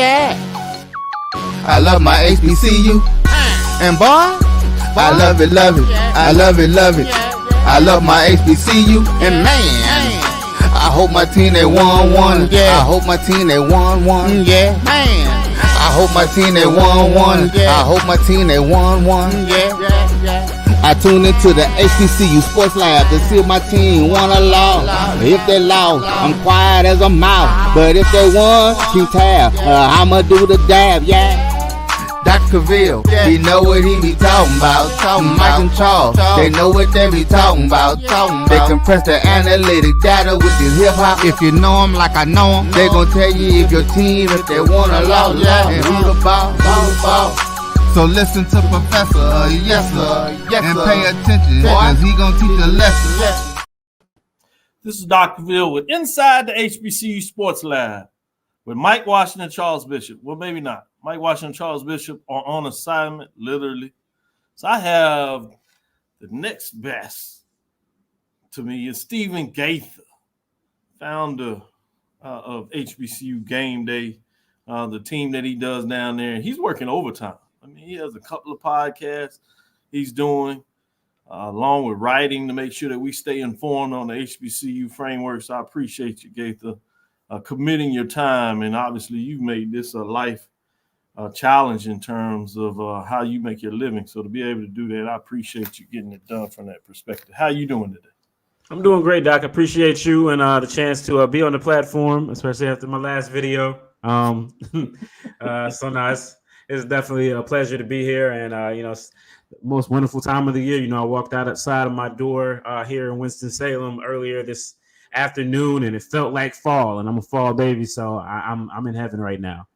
Yeah. I love my HBCU. And boy, I love it, love it. I love it, love it. I love my HBCU. And man, I hope my team they won. Yeah. I hope my team they won. Yeah. Man. I hope my team they won. I hope my team they won. Yeah. I tune into the HBCU Sports Lab to see if my team won or lost. If they lost, I'm quiet as a mouse. But if they won, keep tab. I'ma do the dab, yeah. Dr. Cavil, he know what he be talking about. Mike and Charles, they know what they be talking about. They compress the analytic data with the hip hop. If you know them like I know them, they gon' tell you if your team, if they won or lost, and who the ball. So listen to Professor, yes sir, and pay attention, cause he gonna teach a lesson. This is Dr. Cavil with Inside the HBCU Sports Lab with Mike Washington, Charles Bishop. Well, maybe not. Mike Washington, Charles Bishop are on assignment, literally. So I have the next best to me is Stephen Gaither, founder of HBCU Game Day, the team that he does down there. He's working overtime. I mean, he has a couple of podcasts he's doing, along with writing to make sure that we stay informed on the HBCU framework. So I appreciate you, Gaither, committing your time. And obviously, you've made this a life challenge in terms of how you make your living. So to be able to do that, I appreciate you getting it done from that perspective. How are you doing today? I'm doing great, Doc. I appreciate you and the chance to be on the platform, especially after my last video. So nice. It's definitely a pleasure to be here, and it's the most wonderful time of the year. I walked outside of my door here in Winston-Salem earlier this afternoon, and it felt like fall. And I'm a fall baby, so I'm in heaven right now.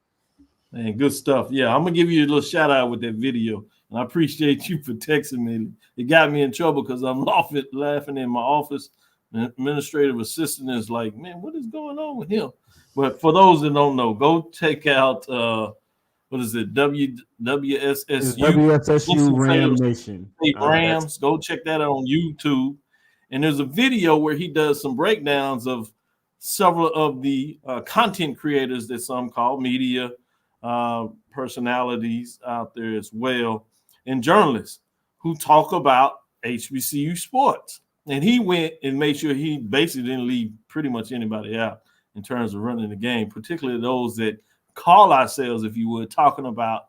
Man, good stuff. Yeah, I'm gonna give you a little shout out with that video, and I appreciate you for texting me. It got me in trouble because I'm laughing in my office. The administrative assistant is like, "Man, what is going on with him?" But for those that don't know, go check out. What is it? WSSU Ram Nation. Rams. Go check that out on YouTube. And there's a video where he does some breakdowns of several of the content creators that some call media personalities out there as well, and journalists who talk about HBCU sports. And he went and made sure he basically didn't leave pretty much anybody out in terms of running the game, particularly those that call ourselves, if you would, talking about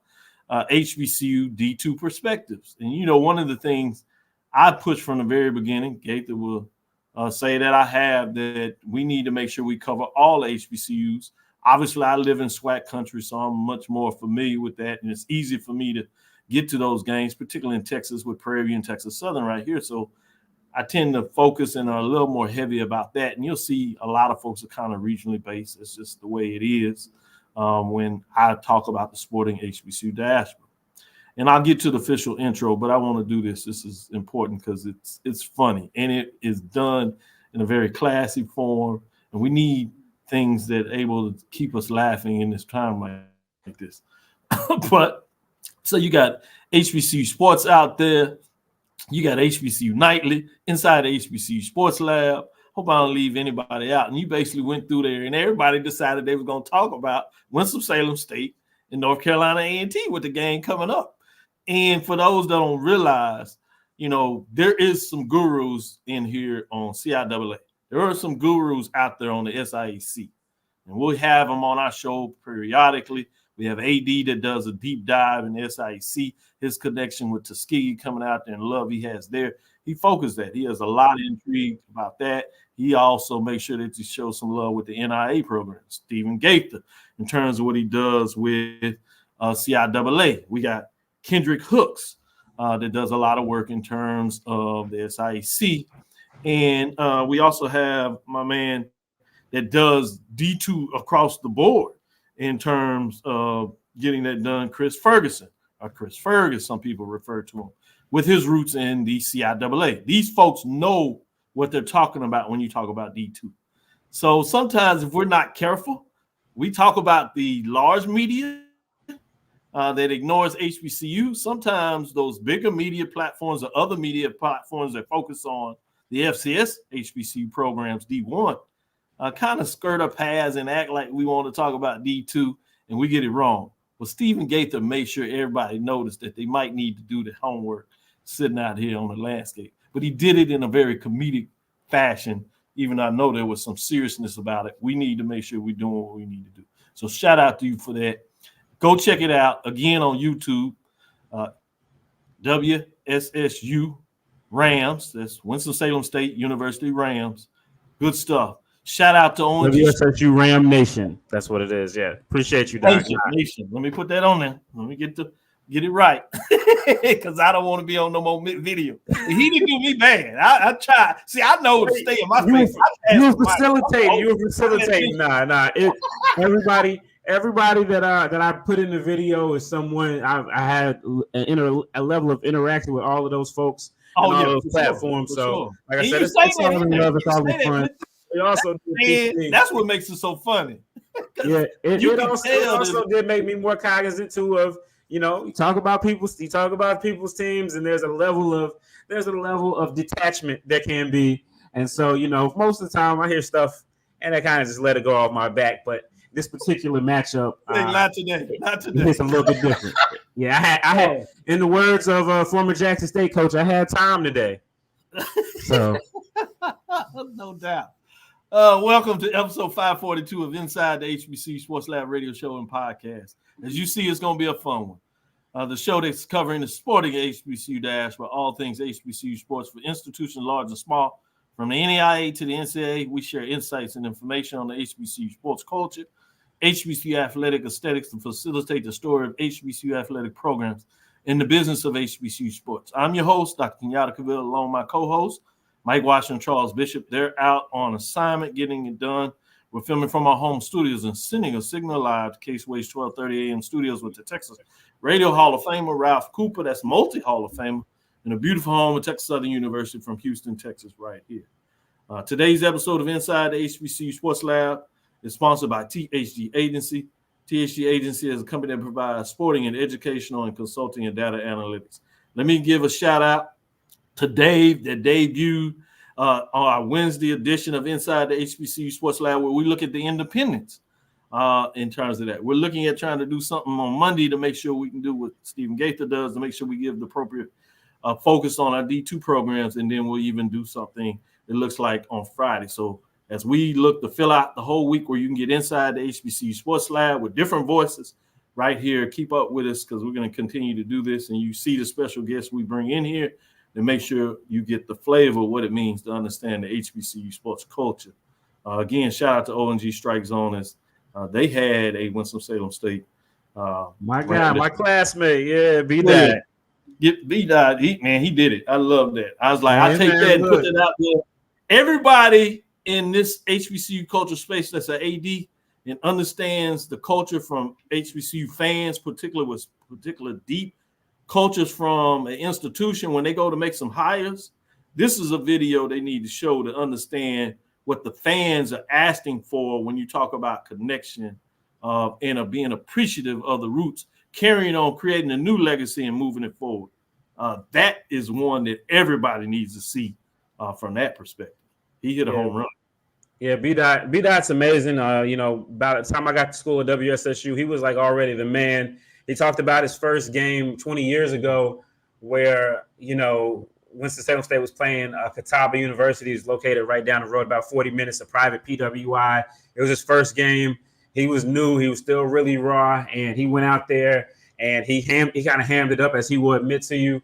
HBCU D2 perspectives. And, one of the things I pushed from the very beginning, Gaither will say that I have, that we need to make sure we cover all HBCUs. Obviously, I live in SWAC country, so I'm much more familiar with that. And it's easy for me to get to those games, particularly in Texas with Prairie View and Texas Southern right here. So I tend to focus and are a little more heavy about that. And you'll see a lot of folks are kind of regionally based. It's just the way it is. When I talk about the sporting HBCU diaspora. And I'll get to the official intro, but I want to do this. This is important because it's funny, and it is done in a very classy form, and we need things that are able to keep us laughing in this time like this. But so you got HBCU sports out there. You got HBCU Nightly, inside the HBCU Sports Lab. Hope I don't leave anybody out. And you basically went through there, and everybody decided they were going to talk about Winston-Salem State and North Carolina A&T with the game coming up. And for those that don't realize, there is some gurus in here on CIAA. There are some gurus out there on the SIAC, and we'll have them on our show periodically. We have AD that does a deep dive in the SIAC, his connection with Tuskegee coming out there and love he has there. He focused that. He has a lot of intrigue about that. He also makes sure that he shows some love with the NIA program, Stephen Gaither, in terms of what he does with CIAA. We got Kendrick Hooks that does a lot of work in terms of the SIAC. And we also have my man that does D2 across the board in terms of getting that done, Chris Ferguson, or Chris Fergus, some people refer to him, with his roots in the CIAA. These folks know what they're talking about when you talk about D2. So sometimes if we're not careful, we talk about the large media that ignores HBCU. Sometimes those bigger media platforms or other media platforms that focus on the FCS HBCU programs, D1, kind of skirt our paths and act like we want to talk about D2 and we get it wrong. Well, Stephen Gaither made sure everybody noticed that they might need to do the homework sitting out here on the landscape. But he did it in a very comedic fashion, even though I know there was some seriousness about it. We need to make sure we're doing what we need to do. So shout out to you for that. Go check it out again on YouTube. WSSU Rams. That's Winston-Salem State University Rams. Good stuff. Shout out to ONG. WSSU Ram Nation. That's what it is. Yeah. Appreciate you, Doc. Nation. Let me put that on there. Let me get it right. Because I don't want to be on no more video. He didn't do me bad. I tried. See, I know to stay in my space. You were facilitating. Nah. Everybody that I put in the video is someone I had a level of interaction with all of those folks on all those platforms. So, like I said, it's all in love. It's all in fun. It also that's what makes it so funny. Yeah, it also did make me more cognizant too of, you talk about people's teams, and there's a level of detachment that can be. And so, most of the time I hear stuff and I kind of just let it go off my back. But this particular matchup, not today. It's a little bit different. Yeah, I had, in the words of former Jackson State coach, I had time today. So, no doubt. Welcome to episode 542 of Inside the HBCU Sports Lab radio show and podcast. As you see, it's going to be a fun one. The show that's covering the sporting HBCU dash for all things HBCU sports for institutions large and small. From the NAIA to the NCAA, we share insights and information on the HBCU sports culture, HBCU athletic aesthetics to facilitate the story of HBCU athletic programs in the business of HBCU sports. I'm your host, Dr. Kenyatta Cavil, along with my co-host, Mike Washington, Charles Bishop. They're out on assignment, getting it done. We're filming from our home studios and sending a signal live to Case Wade's 1230 AM studios with the Texas Radio Hall of Famer, Ralph Cooper. That's multi-Hall of Famer in a beautiful home at Texas Southern University from Houston, Texas, right here. Today's episode of Inside the HBCU Sports Lab is sponsored by THG Agency. THG Agency is a company that provides sporting and educational and consulting and data analytics. Let me give a shout out to Dave that debuted on our Wednesday edition of Inside the HBCU Sports Lab, where we look at the independents in terms of that. We're looking at trying to do something on Monday to make sure we can do what Stephen Gaither does, to make sure we give the appropriate focus on our D2 programs, and then we'll even do something it looks like on Friday. So as we look to fill out the whole week where you can get inside the HBCU Sports Lab with different voices right here, keep up with us because we're going to continue to do this. And you see the special guests we bring in here to make sure you get the flavor of what it means to understand the HBCU sports culture. Again, shout out to ONG Strike Zone as they had a Winston-Salem State. My guy, my classmate, yeah, B-Dot. B-Dot, he did it. I love that. I was like, I'll take that and put that out there. Everybody in this HBCU culture space that's an AD and understands the culture from HBCU fans, particularly with particular deep cultures from an institution, when they go to make some hires, this is a video they need to show to understand what the fans are asking for when you talk about connection and being appreciative of the roots, carrying on, creating a new legacy and moving it forward. That is one that everybody needs to see from that perspective. He hit a home run. Yeah, B-Dot's amazing. By the time I got to school at WSSU, he was like already the man. He talked about his first game 20 years ago where, Winston-Salem State was playing Catawba University, is located right down the road, about 40 minutes, a private PWI. It was his first game. He was new. He was still really raw, and he went out there and he kind of hammed it up, as he will admit to you.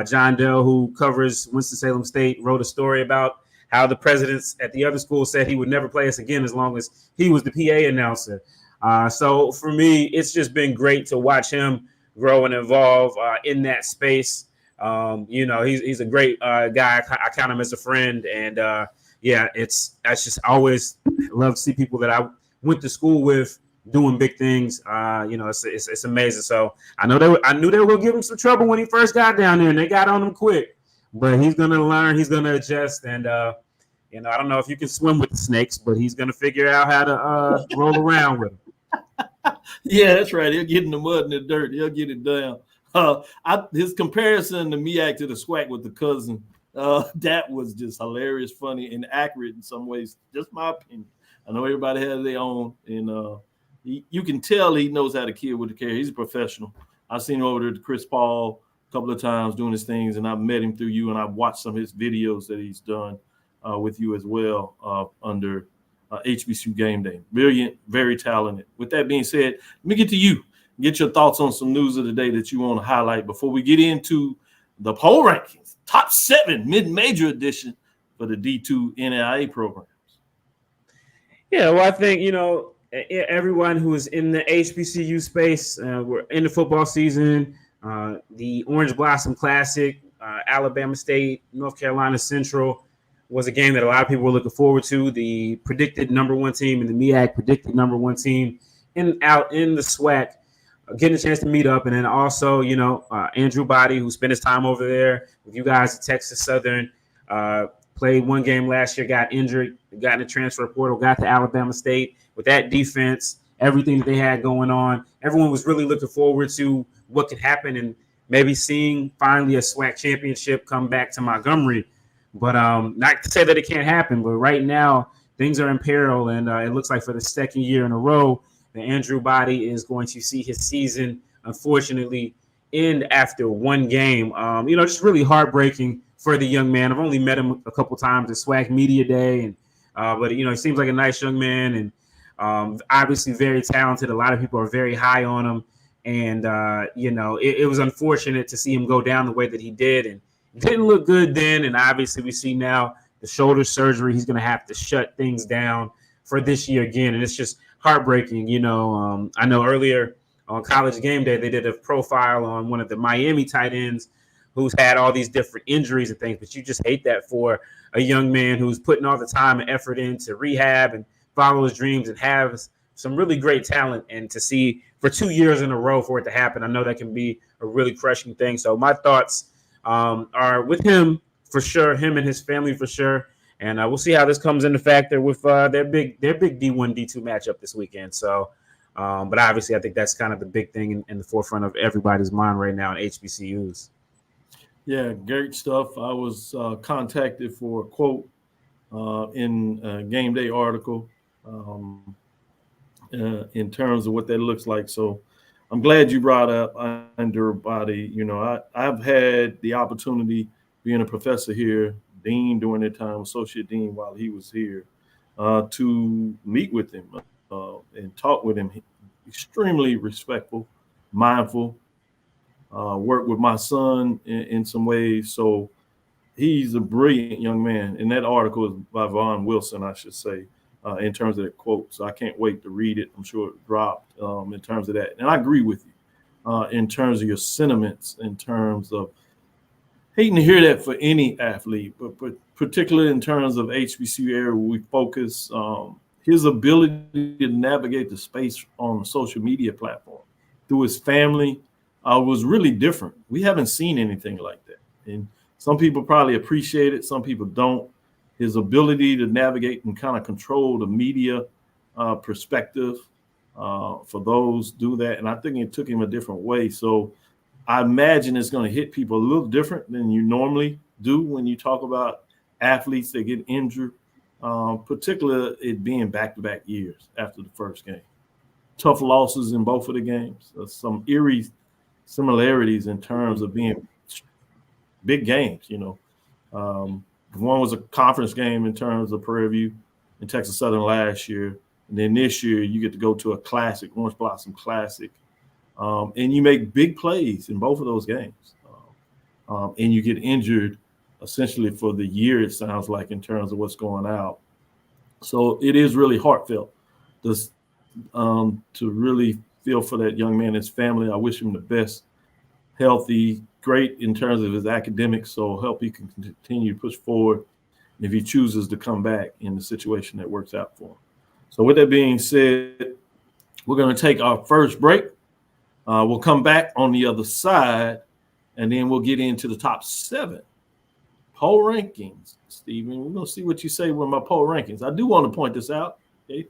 John Dell, who covers Winston-Salem State, wrote a story about how the presidents at the other school said he would never play us again as long as he was the PA announcer. So for me, it's just been great to watch him grow and evolve in that space. He's a great guy. I count him as a friend. And I just always love to see people that I went to school with doing big things. It's amazing. So I knew they were going to give him some trouble when he first got down there, and they got on him quick. But he's going to learn. He's going to adjust. And, I don't know if you can swim with the snakes, but he's going to figure out how to roll around with them. Yeah, that's right. He'll get in the mud and the dirt. He'll get it down. His comparison to MEAC to the SWAC with the cousin, that was just hilarious, funny, and accurate in some ways. Just my opinion. I know everybody has their own, and you can tell he knows how to kill with the carry. He's a professional. I've seen him over there to Chris Paul a couple of times doing his things, and I've met him through you, and I've watched some of his videos that he's done with you as well under HBCU Game Day. Brilliant, very talented. With that being said, let me get to you. Get your thoughts on some news of the day that you want to highlight before we get into the poll rankings. Top 7 mid-major edition for the D2 NAIA programs. Yeah, well, I think, everyone who is in the HBCU space, we're in the football season, the Orange Blossom Classic, Alabama State, North Carolina Central was a game that a lot of people were looking forward to. The predicted number 1 team and the MEAC predicted number 1 team out in the SWAC, getting a chance to meet up. And then also, Andrew Body, who spent his time over there with you guys at Texas Southern, played 1 game last year, got injured, got in the transfer portal, got to Alabama State. With that defense, everything that they had going on, everyone was really looking forward to what could happen and maybe seeing finally a SWAC championship come back to Montgomery. But not to say that it can't happen, but right now things are in peril, and it looks like for the second year in a row, the Andrew Body is going to see his season, unfortunately, end after 1 game. Just really heartbreaking for the young man. I've only met him a couple times at SWAC Media Day, but he seems like a nice young man, and obviously very talented. A lot of people are very high on him, and it was unfortunate to see him go down the way that he did, and didn't look good then. And obviously we see now the shoulder surgery. He's going to have to shut things down for this year again, and it's just heartbreaking. I know earlier on College Game Day they did a profile on one of the Miami tight ends who's had all these different injuries and things, but you just hate that for a young man who's putting all the time and effort into rehab and follow his dreams and have some really great talent, and to see for 2 years in a row for it to happen, I know that can be a really crushing thing. So my thoughts are with him for sure, him and his family for sure, and we'll see how this comes into factor with their big D1 D2 matchup this weekend. So, but obviously I think that's kind of the big thing in the forefront of everybody's mind right now in HBCUs. Yeah, great stuff. I was contacted for a quote in a Game Day article in terms of what that looks like. So I'm glad you brought up Andrew Body. I've had the opportunity being a professor here, dean during that time, associate dean while he was here, to meet with him and talk with him. Extremely respectful, mindful, work with my son in some ways. So he's a brilliant young man. And that article is by Vaughn Wilson, I should say, in terms of that quote. So I can't wait to read it. I'm sure it dropped in terms of that. And I agree with you in terms of your sentiments, in terms of hating to hear that for any athlete, but particularly in terms of HBCU area where we focus, his ability to navigate the space on the social media platform through his family was really different. We haven't seen anything like that. And some people probably appreciate it. Some people don't. His ability to navigate and kind of control the media perspective for those do that. And I think it took him a different way. So I imagine it's going to hit people a little different than you normally do when you talk about athletes that get injured, particularly it being back-to-back years after the first game. Tough losses in both of the games. Some eerie similarities in terms of being big games, One was a conference game in terms of Prairie View and Texas Southern last year. And then this year you get to go to a classic, Orange Blossom Classic. And you make big plays in both of those games. And you get injured essentially for the year, it sounds like, in terms of what's going out. So it is really heartfelt to really feel for that young man and his family. I wish him the best, healthy, great in terms of his academics, so help he can continue to push forward if he chooses to come back in the situation that works out for him. So with that being said, we're going to take our first break. We'll come back on the other side, and then we'll get into the top 7 poll rankings. Stephen, we're going to see what you say with my poll rankings. I do want to point this out. Okay?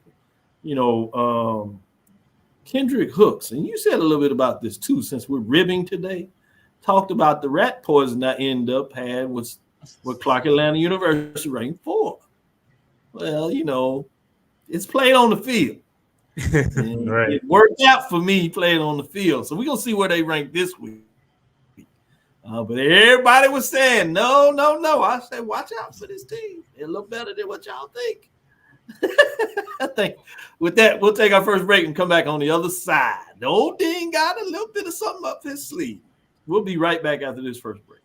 Kendrick Hooks, and you said a little bit about this too, since we're ribbing today, talked about the rat poison I end up had was with Clark Atlanta University ranked 4. Well, it's played on the field. Right. It worked out for me playing on the field. So we're going to see where they rank this week. But everybody was saying, no. I said, watch out for this team. It look better than what y'all think. I think with that, we'll take our first break and come back on the other side. The old Dean got a little bit of something up his sleeve. We'll be right back after this first break.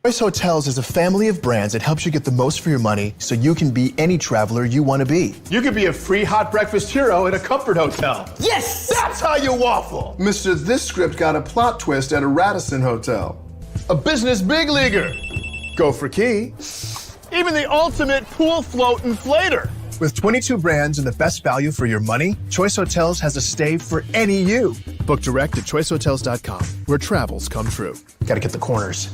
Choice Hotels is a family of brands that helps you get the most for your money so you can be any traveler you want to be. You could be a free hot breakfast hero at a comfort hotel. Yes! That's how you waffle! Mr. This Script got a plot twist at a Radisson hotel. A business big leaguer. Go for key. Even the ultimate pool float inflator. With 22 brands and the best value for your money, Choice Hotels has a stay for any you. Book direct at choicehotels.com, where travels come true. Gotta get the corners.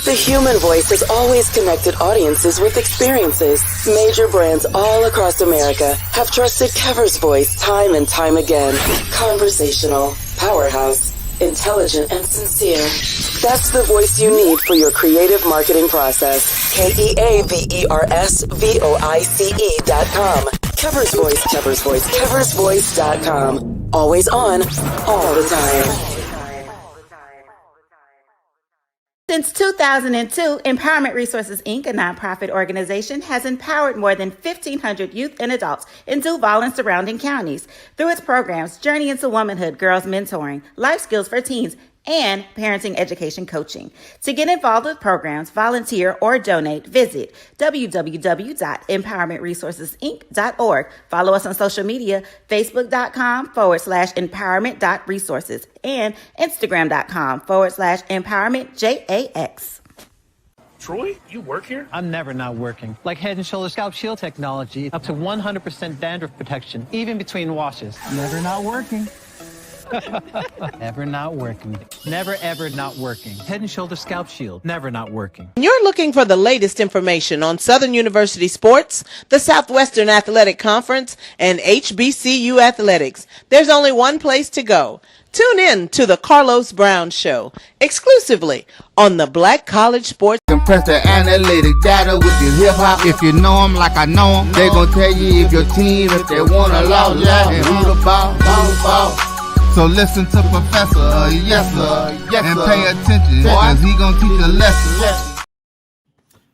The human voice has always connected audiences with experiences. Major brands all across America have trusted Kever's voice time and time again. Conversational, powerhouse, intelligent, and sincere. That's the voice you need for your creative marketing process. KeaversVoice.com. Kever's Voice, Kever's Voice, KeversVoice.com. Always on, all the time. Since 2002, Empowerment Resources, Inc., a nonprofit organization, has empowered more than 1,500 youth and adults in Duval and surrounding counties through its programs Journey into Womanhood, Girls Mentoring, Life Skills for Teens, and Parenting Education Coaching. To get involved with programs, volunteer, or donate, visit www.empowermentresourcesinc.org. Follow us on social media, facebook.com/empowerment.resources and instagram.com/empowermentJAX. Troy, you work here? I'm never not working. Like Head & Shoulders Scalp Shield technology, up to 100% dandruff protection, even between washes. Never not working. Never not working. Never ever not working. Head & Shoulders Scalp Shield, never not working. You're looking for the latest information on Southern University sports, the Southwestern Athletic Conference, and HBCU athletics. There's only one place to go. Tune in to the Carlos Brown Show, exclusively on the Black College Sports. Compress the analytic data with your hip-hop. If you know them like I know them, they gon' tell you if your team, if they want to lose, and who the ball. So listen to Professor, yes sir, and pay attention, because he gonna teach a lesson.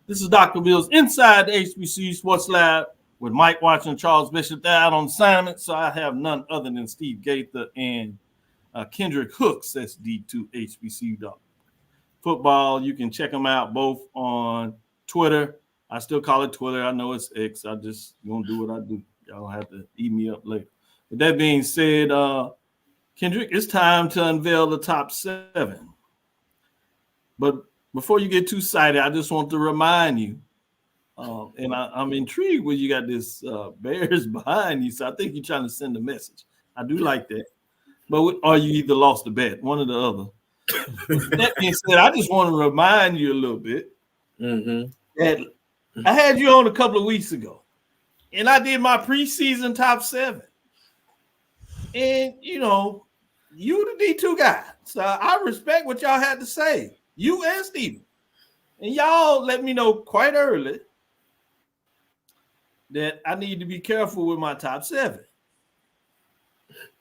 This is Dr. Bill's Inside the HBCU Sports Lab with Mike Watson and Charles Bishop. They're out on assignment, so I have none other than Steve Gaither and Kendrick Hooks, that's D2 HBCU Football. You can check them out both on Twitter. I still call it Twitter. I know it's X. I just gonna do what I do. Y'all have to eat me up later. With that being said, Kendrick, it's time to unveil the top 7. But before you get too excited, I just want to remind you, and I'm intrigued when you got this Bears behind you, so I think you're trying to send a message. I do like that. Or you either lost the bet, one or the other. That being said, I just want to remind you a little bit that I had you on a couple of weeks ago, and I did my preseason top 7. And, you know, you the D2 guy. So I respect what y'all had to say, you and Steven. And y'all let me know quite early that I need to be careful with my top 7.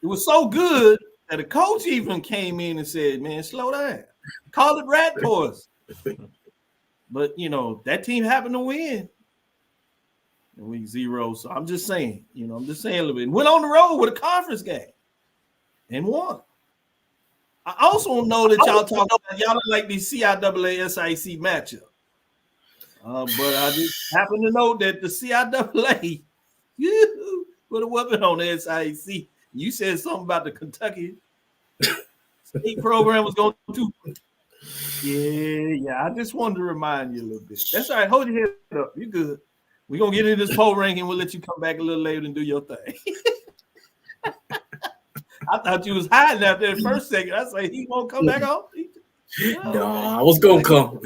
It was so good that a coach even came in and said, man, slow down. Call it rat poison. But, you know, that team happened to win in week 0. So I'm just saying, a little bit. Went on the road with a conference game and won. I also know that y'all don't like these CIAA SIC matchup. But I just happen to know that the CIAA put a weapon on the SIC. You said something about the Kentucky state program was going to. Yeah. I just wanted to remind you a little bit. That's all right. Hold your head up. You're good. We're going to get into this poll ranking. We'll let you come back a little later and do your thing. I thought you was hiding out there the first second. I say he won't come back home. No, I was gonna come.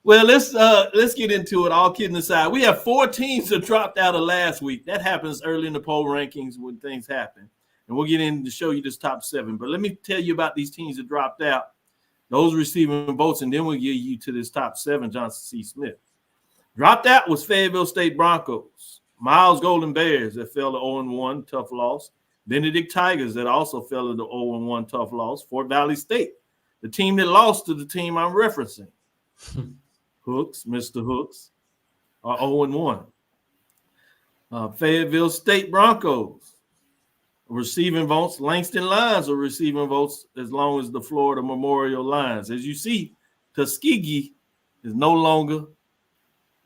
Well, let's get into it. All kidding aside, we have 4 teams that dropped out of last week. That happens early in the poll rankings when things happen, and we'll get in to show you this top 7. But let me tell you about these teams that dropped out, those receiving votes, and then we'll get you to this top 7. Johnson C. Smith dropped out was Fayetteville State Broncos, Miles Golden Bears that fell to 0-1, tough loss. Benedict Tigers that also fell to the 0-1, tough loss. Fort Valley State, the team that lost to the team I'm referencing. Hooks, Mr. Hooks, are 0-1. Fayetteville State Broncos receiving votes. Langston Lions are receiving votes as long as the Florida Memorial Lions. As you see, Tuskegee is no longer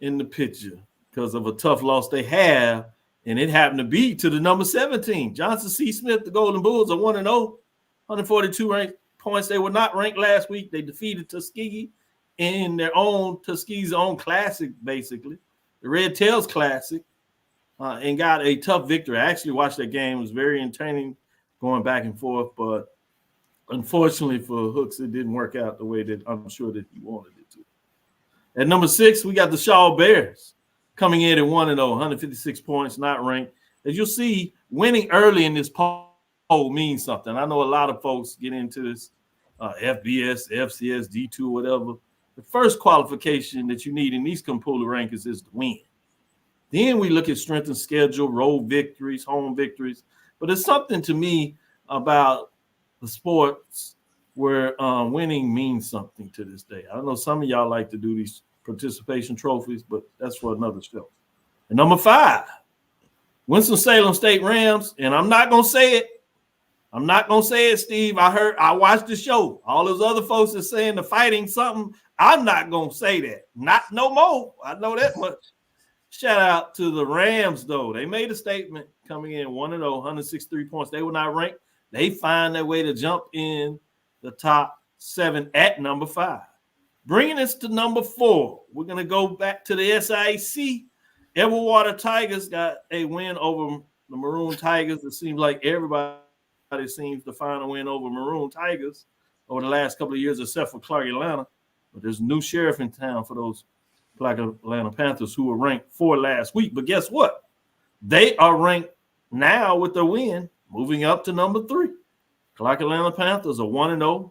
in the picture because of a tough loss they have, and it happened to be to the number 17. Johnson C. Smith, the Golden Bulls, are 1-0, 142 ranked points. They were not ranked last week. They defeated Tuskegee in their own Tuskegee's own classic, basically, the Red Tails Classic, and got a tough victory. I actually watched that game. It was very entertaining, going back and forth, but unfortunately for Hooks, it didn't work out the way that I'm sure that he wanted it to. At number 6, we got the Shaw Bears coming in at 1-0, 156 points, not ranked. As you'll see, winning early in this poll means something. I know a lot of folks get into this FBS, FCS, D2, whatever. The first qualification that you need in these computer rankings is to win. Then we look at strength and schedule, road victories, home victories. But it's something to me about the sports where winning means something to this day. I know some of y'all like to do these participation trophies, but that's for another show. And number 5, Winston-Salem State Rams. And I'm not going to say it. I'm not going to say it, Steve. I watched the show. All those other folks are saying the fighting something. I'm not going to say that. Not no more. I know that much. Shout out to the Rams, though. They made a statement coming in 1-0, 163 points. They were not ranked. They find their way to jump in the top 7 at number 5. Bringing us to number 4, we're going to go back to the SIAC. Everwater Tigers got a win over the Maroon Tigers. It seems like everybody seems to find a win over Maroon Tigers over the last couple of years, except for Clark Atlanta. But there's a new sheriff in town for those Clark Atlanta Panthers who were ranked 4 last week. But guess what? They are ranked now with the win, moving up to number 3. Clark Atlanta Panthers are 1-0,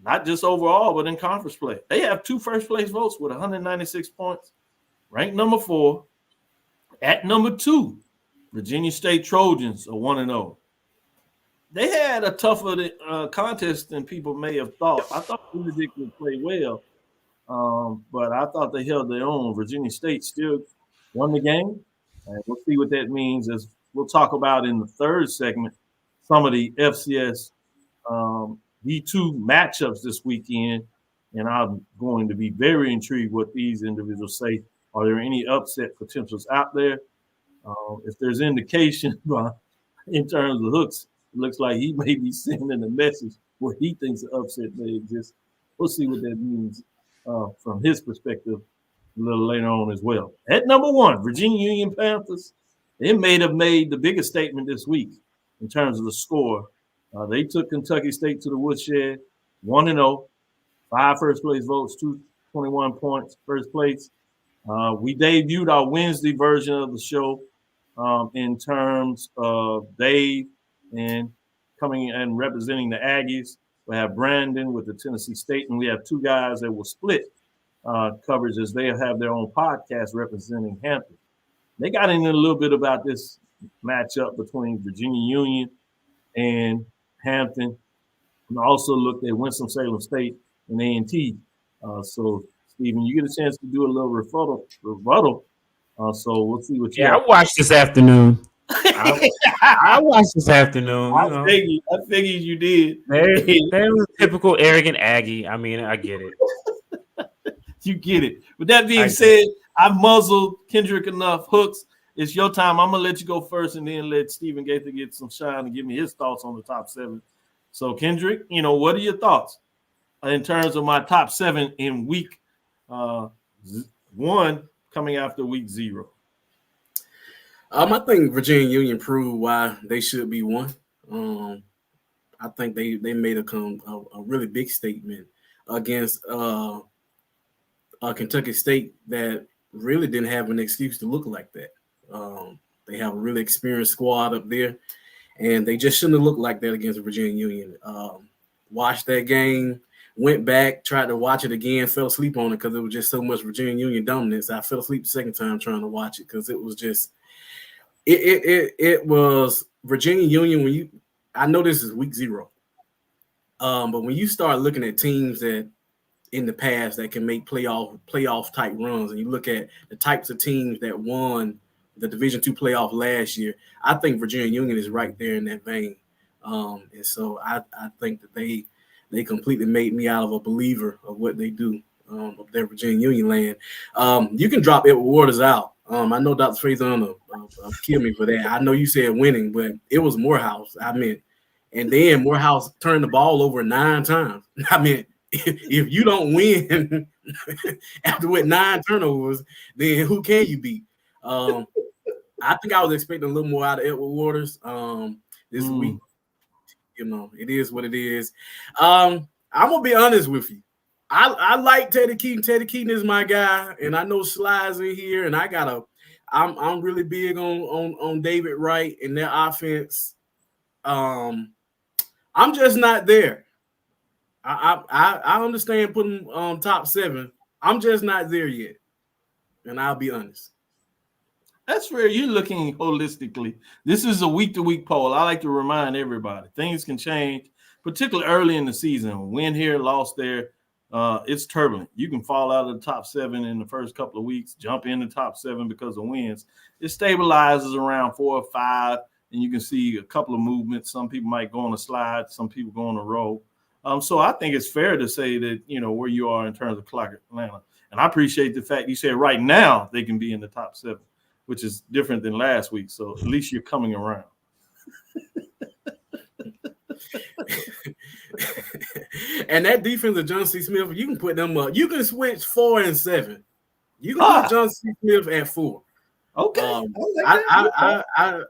not just overall, but in conference play. They have 2 first-place votes with 196 points, ranked number 4. At number 2, Virginia State Trojans are 1-0. They had a tougher contest than people may have thought. I thought Benedict would play well, but I thought they held their own. Virginia State still won the game, and we'll see what that means as we'll talk about in the third segment some of the FCS D2 matchups this weekend, and I'm going to be very intrigued what these individuals say. Are there any upset potentials out there? If there's indication in terms of Hooks, it looks like he may be sending a message where he thinks an upset may exist. We'll see what that means from his perspective a little later on as well. At number 1, Virginia Union Panthers. They may have made the biggest statement this week in terms of the score. They took Kentucky State to the woodshed, 1-0, 5 first-place votes, 221 points, first place. We debuted our Wednesday version of the show in terms of Dave and coming and representing the Aggies. We have Brandon with the Tennessee State, and we have 2 guys that will split coverage as they have their own podcast representing Hampton. They got into a little bit about this matchup between Virginia Union and Hampton, and also looked at Winston-Salem State and A&T. So, Stephen, you get a chance to do a little rebuttal. So we'll see what you I watched this afternoon. I watched this afternoon. I figured you did. They was a typical arrogant Aggie. I mean, I get it. You get it. With that being said, I've muzzled Kendrick enough. Hooks, it's your time. I'm going to let you go first and then let Stephen Gaither get some shine and give me his thoughts on the top 7. So, Kendrick, what are your thoughts in terms of my top 7 in week 1 coming after week 0? I think Virginia Union proved why they should be one. I think they made a really big statement against Kentucky State that really didn't have an excuse to look like that. They have a really experienced squad up there, and they just shouldn't have looked like that against Virginia Union. Watched that game, went back, tried to watch it again, fell asleep on it because it was just so much Virginia Union dominance. I fell asleep the second time trying to watch it because it was just it was Virginia Union. I know this is week 0, but when you start looking at teams that in the past that can make playoff type runs, and you look at the types of teams that won the Division II playoff last year, I think Virginia Union is right there in that vein. And so I think that they completely made me out of a believer of what they do up there, Virginia Union land. You can drop Edward Waters out. I know Dr. Fraser will kill me for that. I know you said winning, but it was Morehouse. I mean, and then Morehouse turned the ball over 9 times. I mean, if you don't win after with 9 turnovers, then who can you beat? I think I was expecting a little more out of Edward Waters this week. You know, it is what it is. I'm gonna be honest with you. I like Teddy Keaton. Teddy Keaton is my guy, and I know Sly's in here, and I'm really big on David Wright and their offense. I'm just not there. I understand putting top 7. I'm just not there yet, and I'll be honest. That's where you're looking holistically. This is a week-to-week poll. I like to remind everybody things can change, particularly early in the season. Win here, lost there. It's turbulent. You can fall out of the top 7 in the first couple of weeks, jump in the top 7 because of wins. It stabilizes around 4 or 5, and you can see a couple of movements. Some people might go on a slide. Some people go on a roll. So I think it's fair to say that, you know, where you are in terms of Clark Atlanta. And I appreciate the fact you said right now they can be in the top 7. Which is different than last week. So at least you're coming around. And that defense of John C. Smith, you can put them up. You can switch 4 and 7. You can put John C. Smith at 4. Okay.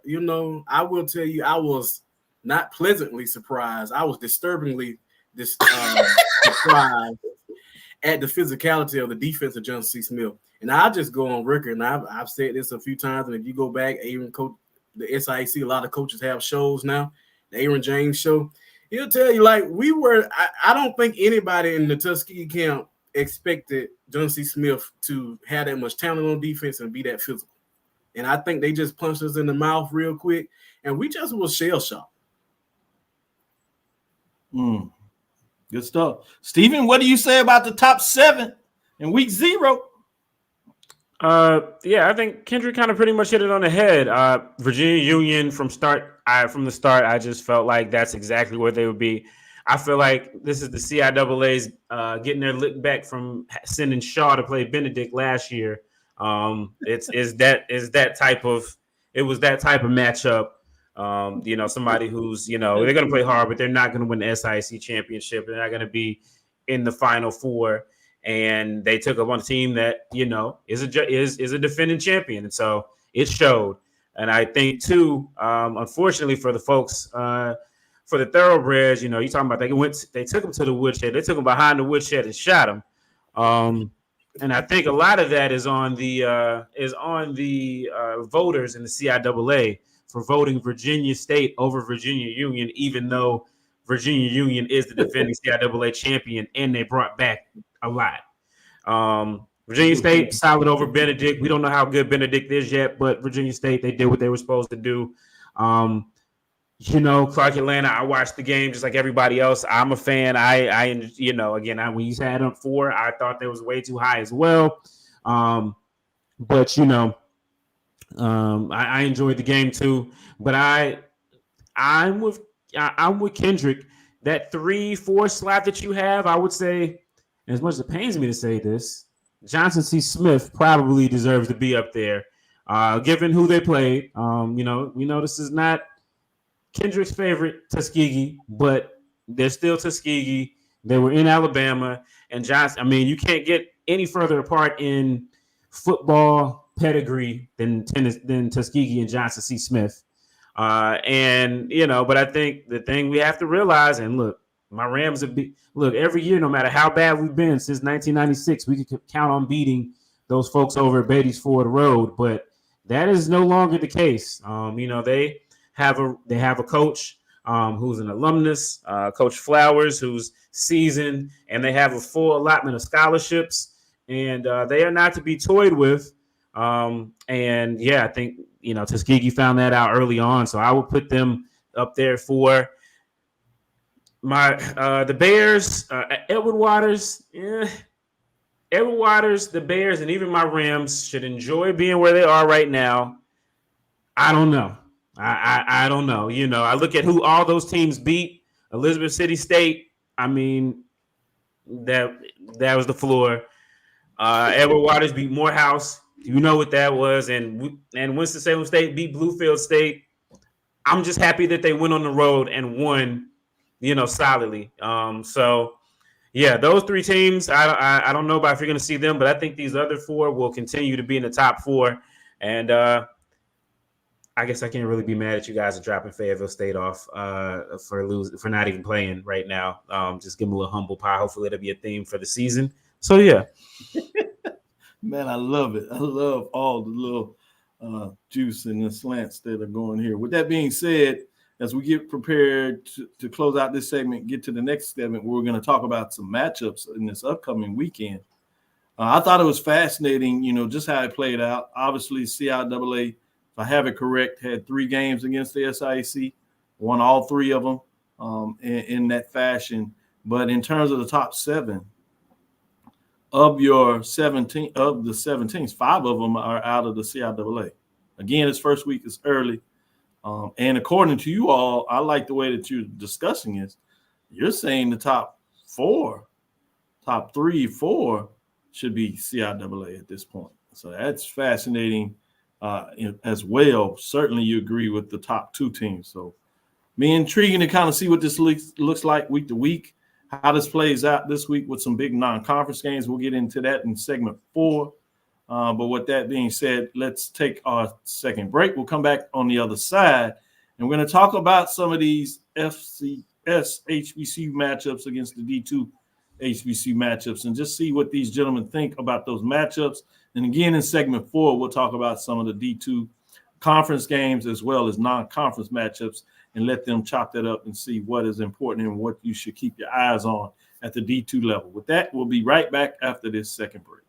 You know, I will tell you, I was not pleasantly surprised. I was disturbingly surprised at the physicality of the defense of John C. Smith. And I'll just go on record, and I've said this a few times, and if you go back, Aaron coach the SIAC, a lot of coaches have shows now, the Aaron James show. He'll tell you, like, I don't think anybody in the Tuskegee camp expected John C. Smith to have that much talent on defense and be that physical. And I think they just punched us in the mouth real quick, and we just was shell-shocked. Good stuff. Stephen, what do you say about the top 7 in week 0? Yeah, I think Kendrick kind of pretty much hit it on the head. Virginia Union from the start, I just felt like that's exactly where they would be. I feel like this is the CIAA's getting their lick back from sending Shaw to play Benedict last year. It was that type of matchup. You know, somebody who's, you know, they're going to play hard, but they're not going to win the SIAC championship. They're not going to be in the Final Four. And they took up on a team that, you know, is a defending champion. And so it showed. And I think, too, unfortunately for the folks, for the thoroughbreds, you know, you're talking about they took them to the woodshed. They took them behind the woodshed and shot them. And I think a lot of that is on the voters in the CIAA for voting Virginia State over Virginia Union, even though Virginia Union is the defending CIAA champion and they brought back a lot. Virginia State solid over Benedict. We don't know how good Benedict is yet, but Virginia State, they did what they were supposed to do. You know, Clark Atlanta, I watched the game just like everybody else. I'm a fan. I you know, again, when you had them 4, I thought they was way too high as well. But you know, I enjoyed the game too. But I'm with Kendrick. That 3-4 slot that you have, I would say, as much as it pains me to say this, Johnson C. Smith probably deserves to be up there, given who they played. You know, we know this is not Kendrick's favorite Tuskegee, but they're still Tuskegee. They were in Alabama, and Johnson. I mean, you can't get any further apart in football pedigree than Tuskegee and Johnson C. Smith. And, you know, but I think the thing we have to realize, and look, my Rams look, every year, no matter how bad we've been since 1996, we could count on beating those folks over at Beatty's Ford Road, but that is no longer the case. You know, they have a coach who's an alumnus, Coach Flowers, who's seasoned, and they have a full allotment of scholarships, and they are not to be toyed with. And yeah, I think, you know, Tuskegee found that out early on, so I would put them up there for my the Bears, Edward Waters, the Bears, and even my Rams should enjoy being where they are right now. I don't know. I don't know. You know, I look at who all those teams beat. Elizabeth City State. I mean, that was the floor. Edward Waters beat Morehouse. You know what that was, and Winston-Salem State beat Bluefield State. I'm just happy that they went on the road and won, you know, solidly. So, yeah, those three teams, I don't know about if you're going to see them, but I think these other four will continue to be in the top four. And I guess I can't really be mad at you guys for dropping Fayetteville State off for not even playing right now. Just give them a little humble pie. Hopefully it'll be a theme for the season. So, yeah. Man, I love it. I love all the little juice and the slants that are going here. With that being said, as we get prepared to close out this segment, get to the next segment, we're going to talk about some matchups in this upcoming weekend. I thought it was fascinating, you know, just how it played out. Obviously, CIAA, if I have it correct, had 3 games against the SIAC, won all 3 of them in that fashion. But in terms of the top 7, of the 17s, 5 of them are out of the CIAA. Again, this first week is early. And according to you all, I like the way that you're discussing it. You're saying the top 3, 4 should be CIAA at this point. So that's fascinating as well. Certainly you agree with the top 2 teams. So be intriguing to kind of see what this looks like week to week, how this plays out this week with some big non-conference games. We'll get into that in segment 4. But with that being said, let's take our second break. We'll come back on the other side, and we're going to talk about some of these FCS HBCU matchups against the D2 HBCU matchups and just see what these gentlemen think about those matchups. And again, in segment 4, we'll talk about some of the D2 conference games as well as non-conference matchups and let them chop that up and see what is important and what you should keep your eyes on at the D2 level. With that, we'll be right back after this second break.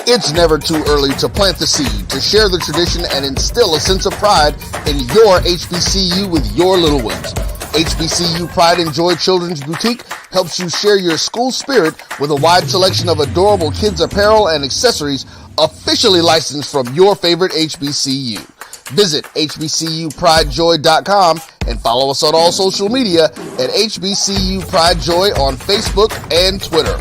It's never too early to plant the seed, to share the tradition, and instill a sense of pride in your HBCU with your little ones. HBCU Pride and Joy Children's Boutique helps you share your school spirit with a wide selection of adorable kids apparel and accessories officially licensed from your favorite HBCU. Visit hbcupridejoy.com and follow us on all social media at HBCU Pride Joy on Facebook and Twitter.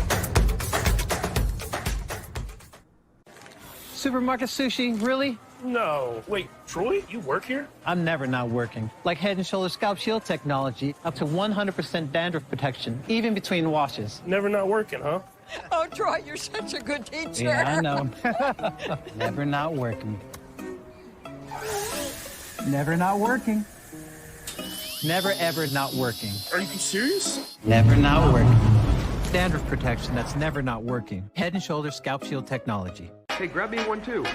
Supermarket sushi, really? No. Wait, Troy, you work here? I'm never not working. Like Head & Shoulders Scalp Shield technology, up to 100% dandruff protection, even between washes. Never not working, huh? Oh, Troy, you're such a good teacher. Yeah, I know. Never not working. Never not working. Never, ever not working. Are you serious? Never not working. Dandruff protection that's never not working. Head & Shoulders Scalp Shield technology. Hey, grab me one too.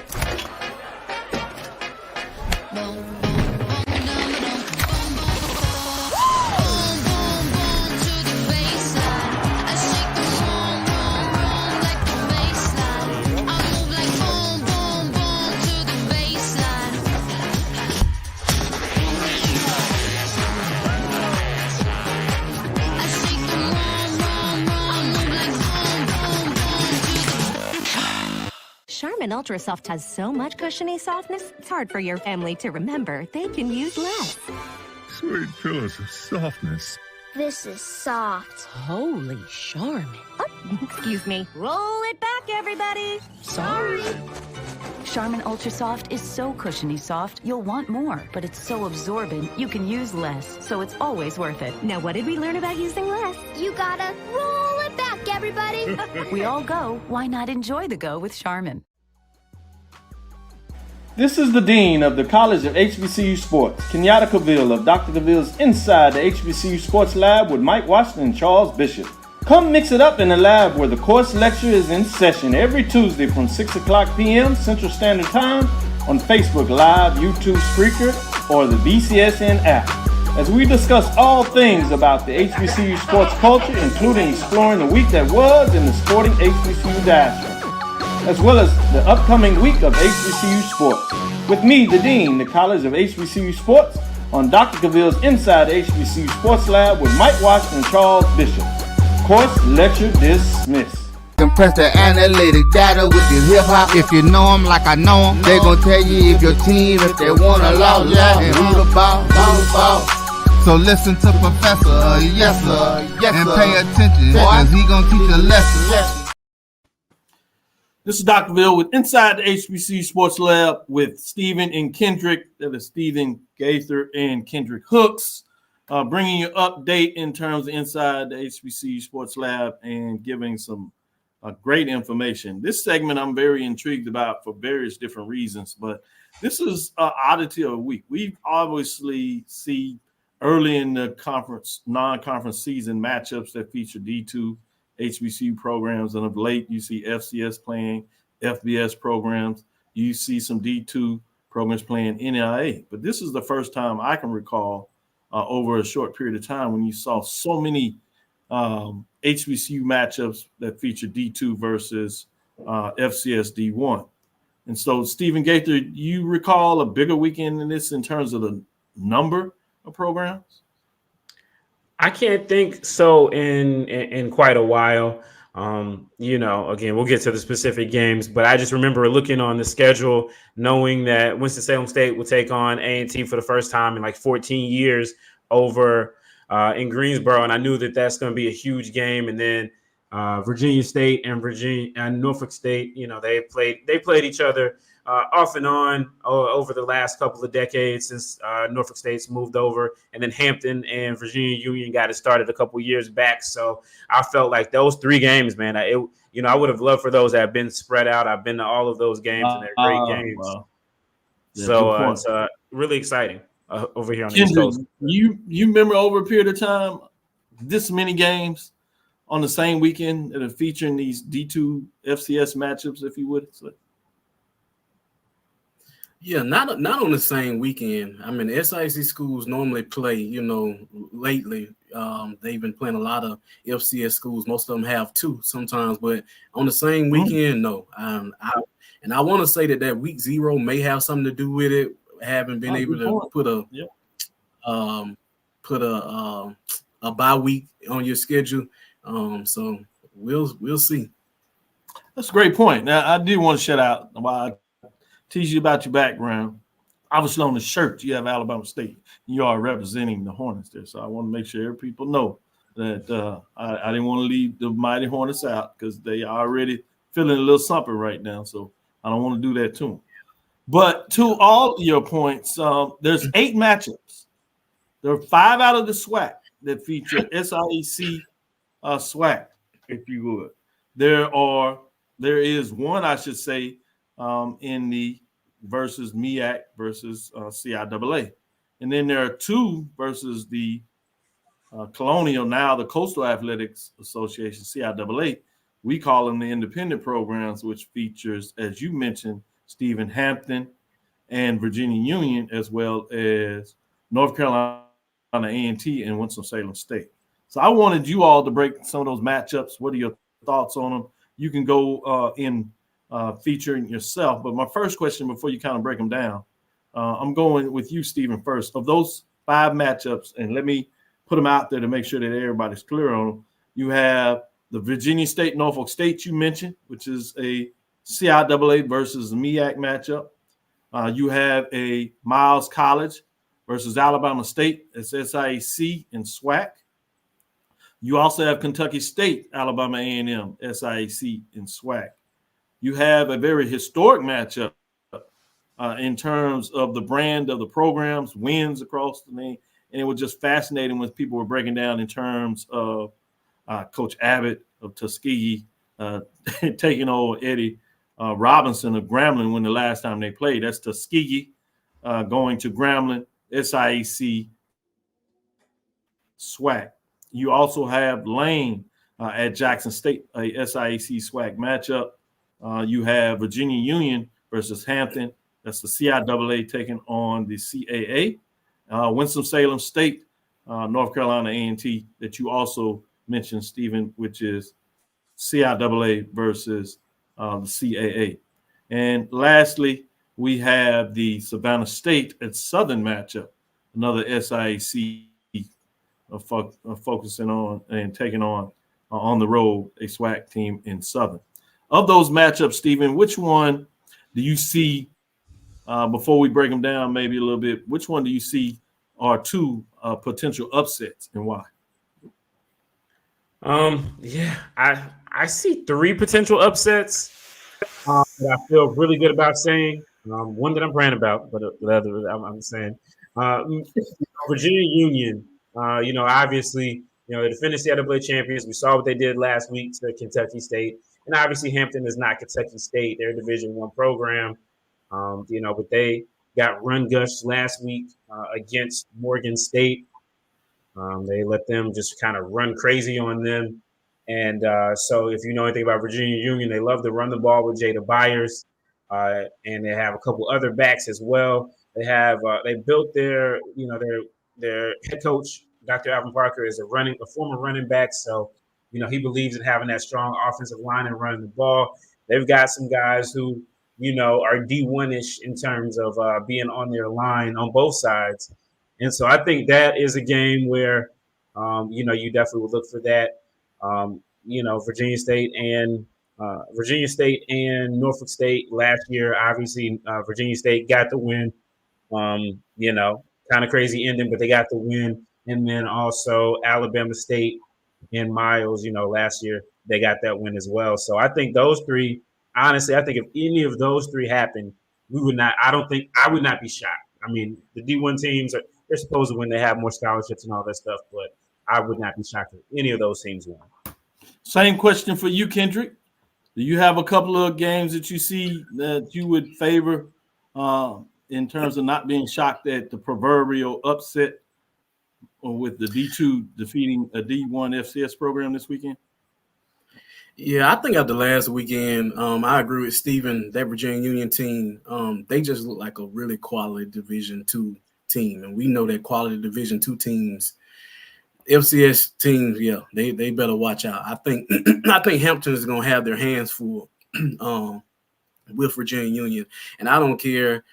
Charmin Ultra Soft has so much cushiony softness, it's hard for your family to remember they can use less. Sweet pillows of softness. This is soft. Holy Charmin. Oh, excuse me. Roll it back, everybody. Sorry. Charmin Ultra Soft is so cushiony soft, you'll want more. But it's so absorbent, you can use less. So it's always worth it. Now, what did we learn about using less? You gotta roll it back, everybody. We all go. Why not enjoy the go with Charmin? This is the Dean of the College of HBCU Sports, Kenyatta Cavil of Dr. Cavill's Inside the HBCU Sports Lab with Mike Washington and Charles Bishop. Come mix it up in the lab where the course lecture is in session every Tuesday from 6 o'clock p.m. Central Standard Time on Facebook Live, YouTube Spreaker, or the BCSN app, as we discuss all things about the HBCU sports culture, including exploring the week that was in the sporting HBCU diaspora, as well as the upcoming week of HBCU sports. With me, the Dean, the College of HBCU Sports, on Dr. Cavill's Inside the HBCU Sports Lab with Mike Washington and Charles Bishop. Course lecture dismissed. Compress the analytic data with your hip hop. If you know them like I know them, they gon' tell you if your team, if they wanna lose, and who the ball. So listen to Professor, yes sir, and pay attention, cause he gon' teach a lesson. This is Dr. Ville with Inside the HBCU Sports Lab with Stephen and Kendrick. That is Stephen Gaither and Kendrick Hooks, bringing you update in terms of Inside the HBCU Sports Lab and giving some great information. This segment I'm very intrigued about for various different reasons, but this is oddity of the week. We obviously see early in the conference, non-conference season matchups that feature D2 HBCU programs, and of late you see FCS playing FBS programs. You see some D2 programs playing NAIA. But this is the first time I can recall over a short period of time when you saw so many HBCU matchups that feature D2 versus FCS D1. And so, Stephen Gaither, you recall a bigger weekend than this in terms of the number of programs? I can't think so in quite a while. Again, we'll get to the specific games, but I just remember looking on the schedule, knowing that Winston-Salem State will take on A&T for the first time in like 14 years over in Greensboro, and I knew that that's going to be a huge game. And then Virginia State and Norfolk State, they played each other off and on over the last couple of decades since Norfolk State's moved over, and then Hampton and Virginia Union got it started a couple years back. So I felt like those three games, man, I would have loved for those that have been spread out. I've been to all of those games, and they're great games. Wow. Yeah, so it's really exciting over here on the East Kendrick, Coast. You remember over a period of time this many games on the same weekend that are featuring these D2 FCS matchups, if you would? So, yeah, not on the same weekend. I mean, the SIC schools normally play, lately. They've been playing a lot of FCS schools. Most of them have two sometimes, but on the same weekend, no. I want to say that week 0 may have something to do with it. Haven't been able to put a bye week on your schedule. So we'll see. That's a great point. Now, I do want to shout out while I teach you about your background. Obviously, on the shirt, you have Alabama State. You are representing the Hornets there. So I want to make sure people know that I didn't want to leave the Mighty Hornets out because they are already feeling a little something right now. So I don't want to do that to them. But to all your points, there's 8 matchups. There are 5 out of the SWAC that feature SIAC SWAC, if you would. There is one, I should say, in the versus MEAC versus CIAA. And then there are 2 versus the Colonial, now the Coastal Athletics Association, CIAA. We call them the independent programs, which features, as you mentioned, Stephen, Hampton and Virginia Union, as well as North Carolina A&T and Winston-Salem State. So I wanted you all to break some of those matchups. What are your thoughts on them? You can go in featuring yourself. But my first question, before you kind of break them down, I'm going with you, Stephen, first. Of those 5 matchups, and let me put them out there to make sure that everybody's clear on them. You have the Virginia State, Norfolk State you mentioned, which is a CIAA versus the MEAC matchup. You have a Miles College versus Alabama State. It's SIAC and SWAC. You also have Kentucky State, Alabama A&M, SIAC and SWAC. You have a very historic matchup in terms of the brand of the programs, wins across the name. And it was just fascinating when people were breaking down in terms of Coach Abbott of Tuskegee taking over Eddie Robinson of Grambling when the last time they played. That's Tuskegee going to Grambling, SIAC SWAC. You also have Lane at Jackson State, a SIAC SWAC matchup. You have Virginia Union versus Hampton. That's the CIAA taking on the CAA. Winston-Salem State, North Carolina A&T that you also mentioned, Stephen, which is CIAA versus the CAA. And lastly, we have the Savannah State at Southern matchup, another SIAC focusing on and taking on the road a SWAC team in Southern. Of those matchups, Stephen, which one do you see, before we break them down maybe a little bit, which one do you see are two potential upsets and why? Yeah, I see three potential upsets that I feel really good about saying. One that I'm praying about, but the other I'm saying. Virginia Union, obviously, they're the defending CIAA champions. We saw what they did last week to Kentucky State. And obviously Hampton is not Kentucky State. They're a Division I program, but they got run gushed last week against Morgan State. They let them just kind of run crazy on them. And so if you know anything about Virginia Union, they love to run the ball with Jada Byers. And they have a couple other backs as well. They have they built their head coach, Dr. Alvin Parker, is a former running back. So, he believes in having that strong offensive line and running the ball. They've got some guys who, are D1-ish in terms of being on their line on both sides. And so I think that is a game where, you definitely would look for that. Virginia State and Norfolk State last year, obviously Virginia State got the win. Kind of crazy ending, but they got the win. And then also Alabama State and Miles, last year they got that win as well. So I think those three, honestly, I think if any of those three happened, I would not be shocked. I mean, the D1 teams they're supposed to win. They have more scholarships and all that stuff, but I would not be shocked if any of those teams won. Same question for you, Kendrick. Do you have a couple of games that you see that you would favor in terms of not being shocked at the proverbial upset or with the D2 defeating a D1 FCS program this weekend? Yeah, I think after last weekend, I agree with Stephen, that Virginia Union team, they just look like a really quality Division II team. And we know that quality Division II teams, FCS teams, yeah, they better watch out. I think Hampton is gonna have their hands full with Virginia Union, and I don't care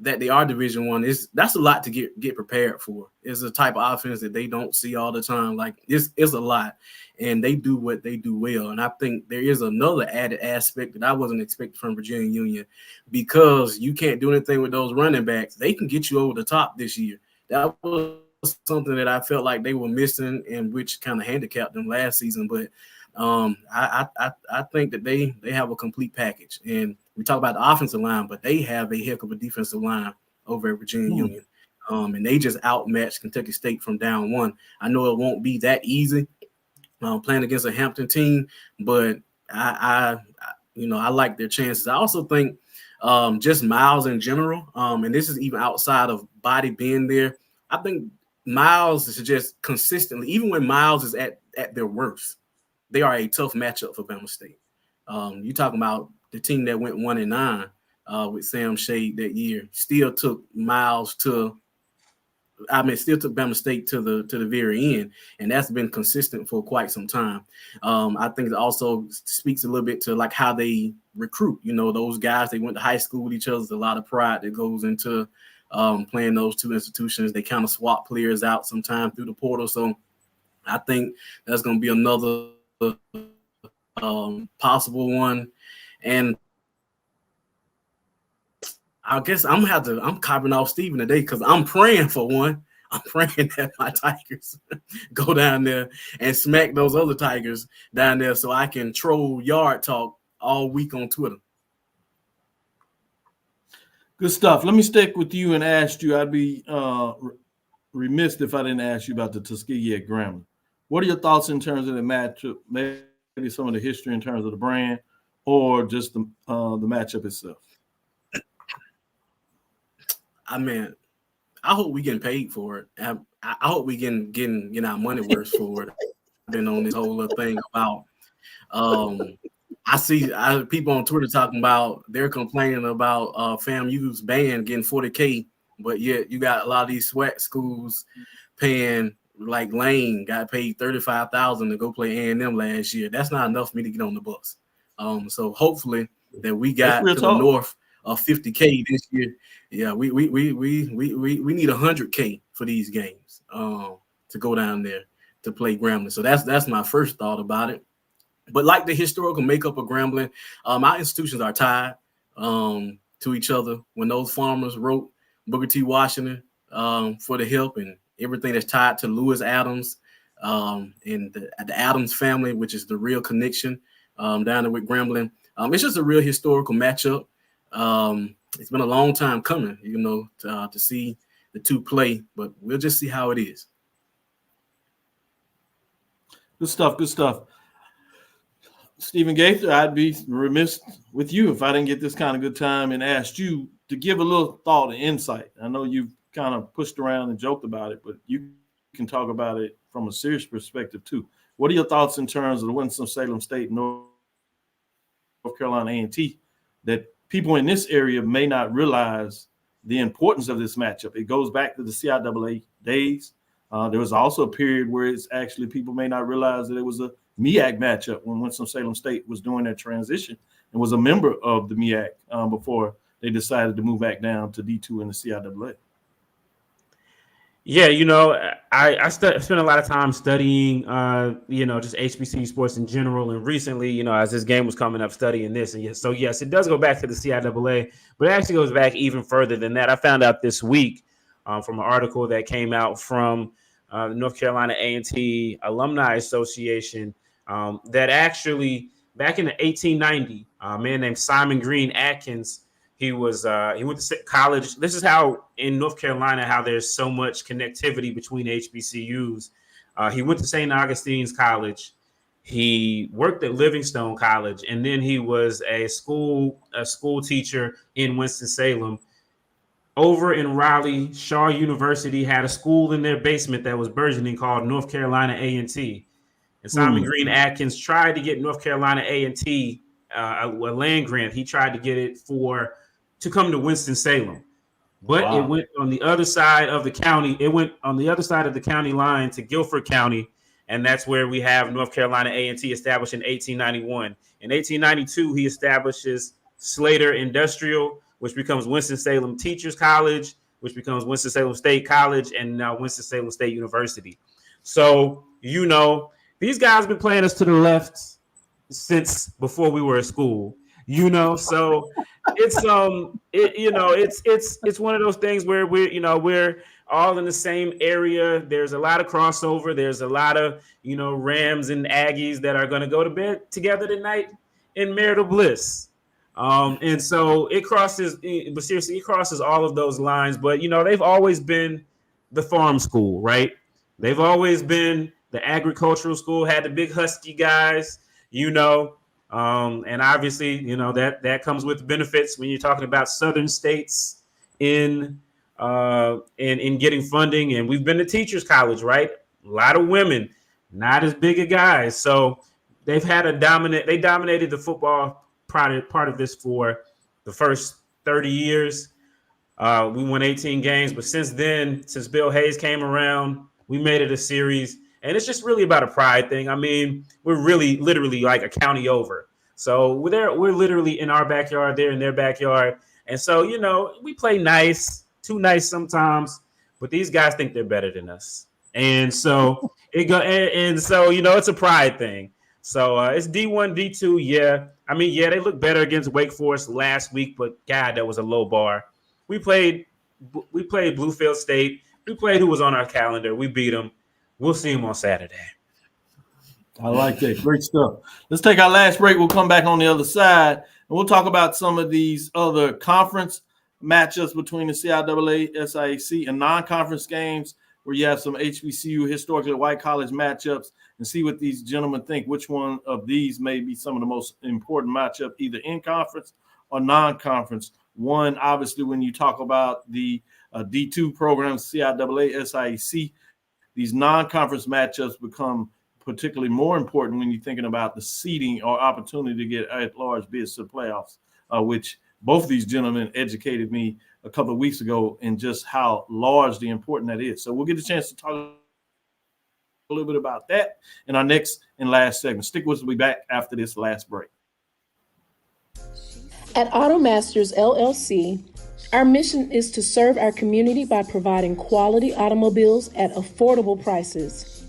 that they are Division I. That's a lot to get prepared for. It's a type of offense that they don't see all the time. Like it's a lot, and they do what they do well. And I think there is another added aspect that I wasn't expecting from Virginia Union, because you can't do anything with those running backs. They can get you over the top this year. That was something that I felt like they were missing, and which kind of handicapped them last season. But I think that they have a complete package. And we talk about the offensive line, but they have a heck of a defensive line over at Virginia Union. And they just outmatched Kentucky State from down one. I know it won't be that easy playing against a Hampton team, but I like their chances. I also think just Miles in general, and this is even outside of Body being there, I think Miles is just consistently, even when Miles is at their worst, they are a tough matchup for Bama State. You talking about the team that went 1-9 with Sam Shade that year, still took Bama State to the very end, and that's been consistent for quite some time. I think it also speaks a little bit to like how they recruit. Those guys, they went to high school with each other. There's a lot of pride that goes into playing those two institutions. They kind of swap players out sometime through the portal. So I think that's going to be another possible one. And I guess I'm copying off Steven today, because I'm praying for one. I'm praying that my Tigers go down there and smack those other Tigers down there so I can troll yard talk all week on Twitter. Good stuff. Let me stick with you and ask you. I'd be remiss if I didn't ask you about the Tuskegee at Grambling. What are your thoughts in terms of the matchup, maybe some of the history in terms of the brand? or just the matchup itself? I mean, I hope we getting paid for it. I hope we getting our money worth for it. I've been on this whole little thing about. I see people on Twitter talking about they're complaining about FAMU's band getting $40K, but yet you got a lot of these SWAC schools paying, like Lane got paid $35,000 to go play A&M last year. That's not enough for me to get on the bus. So hopefully that we got to the north of 50K this year. Yeah, we need 100K for these games to go down there to play Grambling. So that's my first thought about it. But like the historical makeup of Grambling, our institutions are tied to each other. When those farmers wrote Booker T. Washington for the help and everything that's tied to Lewis Adams and the Adams family, which is the real connection down there with Grambling. It's just a real historical matchup. It's been a long time coming, to see the two play, but we'll just see how it is. Good stuff. Stephen Gaither, I'd be remiss with you if I didn't get this kind of good time and asked you to give a little thought and insight. I know you've kind of pushed around and joked about it, but you can talk about it from a serious perspective too. What are your thoughts in terms of the Winston-Salem State, North Carolina A&T, that people in this area may not realize the importance of this matchup? It goes back to the CIAA days. There was also a period where it's actually people may not realize that it was a MEAC matchup when Winston-Salem State was doing their transition and was a member of the MEAC before they decided to move back down to D2 in the CIAA. Yeah, I spent a lot of time studying, just HBCU sports in general. And recently, as this game was coming up, studying this. And so, yes, it does go back to the CIAA, but it actually goes back even further than that. I found out this week from an article that came out from the North Carolina A&T Alumni Association that actually back in the 1890, a man named Simon Green Atkins, he went to college. This is how in North Carolina, how there's so much connectivity between HBCUs. He went to St. Augustine's College. He worked at Livingstone College, and then he was a school teacher in Winston-Salem. Over in Raleigh, Shaw University had a school in their basement that was burgeoning called North Carolina A&T. And Simon Green Atkins tried to get North Carolina A&T a land grant. He tried to get it to come to Winston-Salem. But It went on the other side of the county. It went on the other side of the county line to Guilford County. And that's where we have North Carolina A&T established in 1891. In 1892, he establishes Slater Industrial, which becomes Winston-Salem Teachers College, which becomes Winston-Salem State College, and now Winston-Salem State University. So, these guys have been playing us to the left since before we were at school, so it's it's one of those things where we're all in the same area. There's a lot of crossover. There's a lot of, Rams and Aggies that are going to go to bed together tonight in marital bliss. And so it crosses all of those lines. But, they've always been the farm school, right? They've always been the agricultural school, had the big husky guys, and obviously, that comes with benefits when you're talking about southern states in getting funding. And we've been to teachers college, right? A lot of women, not as big a guys. So they dominated the football part of this for the first 30 years. We won 18 games, but since Bill Hayes came around, we made it a series. And it's just really about a pride thing. I mean, we're really literally like a county over. So we're literally in our backyard, they're in their backyard. And so, we play nice, too nice sometimes, but these guys think they're better than us. And so it's a pride thing. So it's D1, D2. Yeah. I mean, they looked better against Wake Forest last week, but God, that was a low bar. We played Bluefield State. We played who was on our calendar. We beat them. We'll see him on Saturday. I like that. Great stuff. Let's take our last break. We'll come back on the other side, and we'll talk about some of these other conference matchups between the CIAA, SIAC, and non-conference games. where you have some HBCU historically white college matchups and see what these gentlemen think. Which one of these may be some of the most important matchup, either in conference or non-conference. One, obviously, when you talk about the D2 programs, CIAA, SIAC, these non-conference matchups become particularly more important when you're thinking about the seeding or opportunity to get at-large bids to the playoffs, which both of these gentlemen educated me a couple of weeks ago in just how largely important that is. So we'll get a chance to talk a little bit about that in our next and last segment. Stick with us. We'll be back after this last break. At AutoMasters LLC, our mission is to serve our community by providing quality automobiles at affordable prices.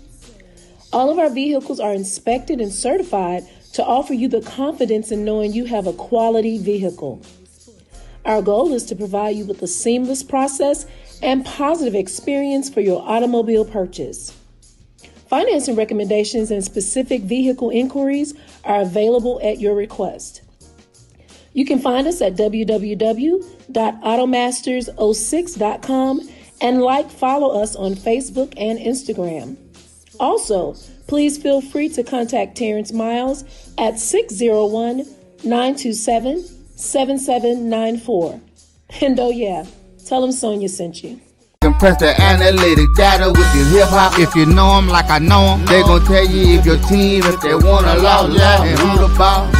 All of our vehicles are inspected and certified to offer you the confidence in knowing you have a quality vehicle. Our goal is to provide you with a seamless process and positive experience for your automobile purchase. Financing recommendations and specific vehicle inquiries are available at your request. You can find us at www.automasters06.com and follow us on Facebook and Instagram. Also, please feel free to contact Terrence Miles at 601-927-7794. And oh yeah, tell him Sonia sent you. Compress the analytic data with your hip hop. If you know them like I know them, they gon' tell you if your team, if they wanna lose, and who the ball.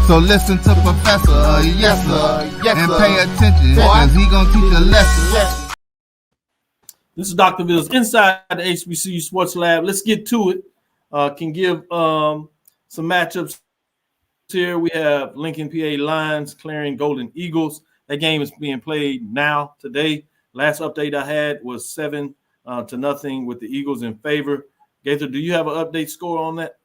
So listen to Professor, yes sir, and pay attention, cause he gon' teach a lesson. This is Dr. Ville's Inside the HBCU Sports Lab. Let's get to it. Can give some matchups here. We have Lincoln, PA Lions clearing Golden Eagles. That game is being played now, today. Last update I had was 7-0 with the Eagles in favor. Gaither, do you have an update score on that?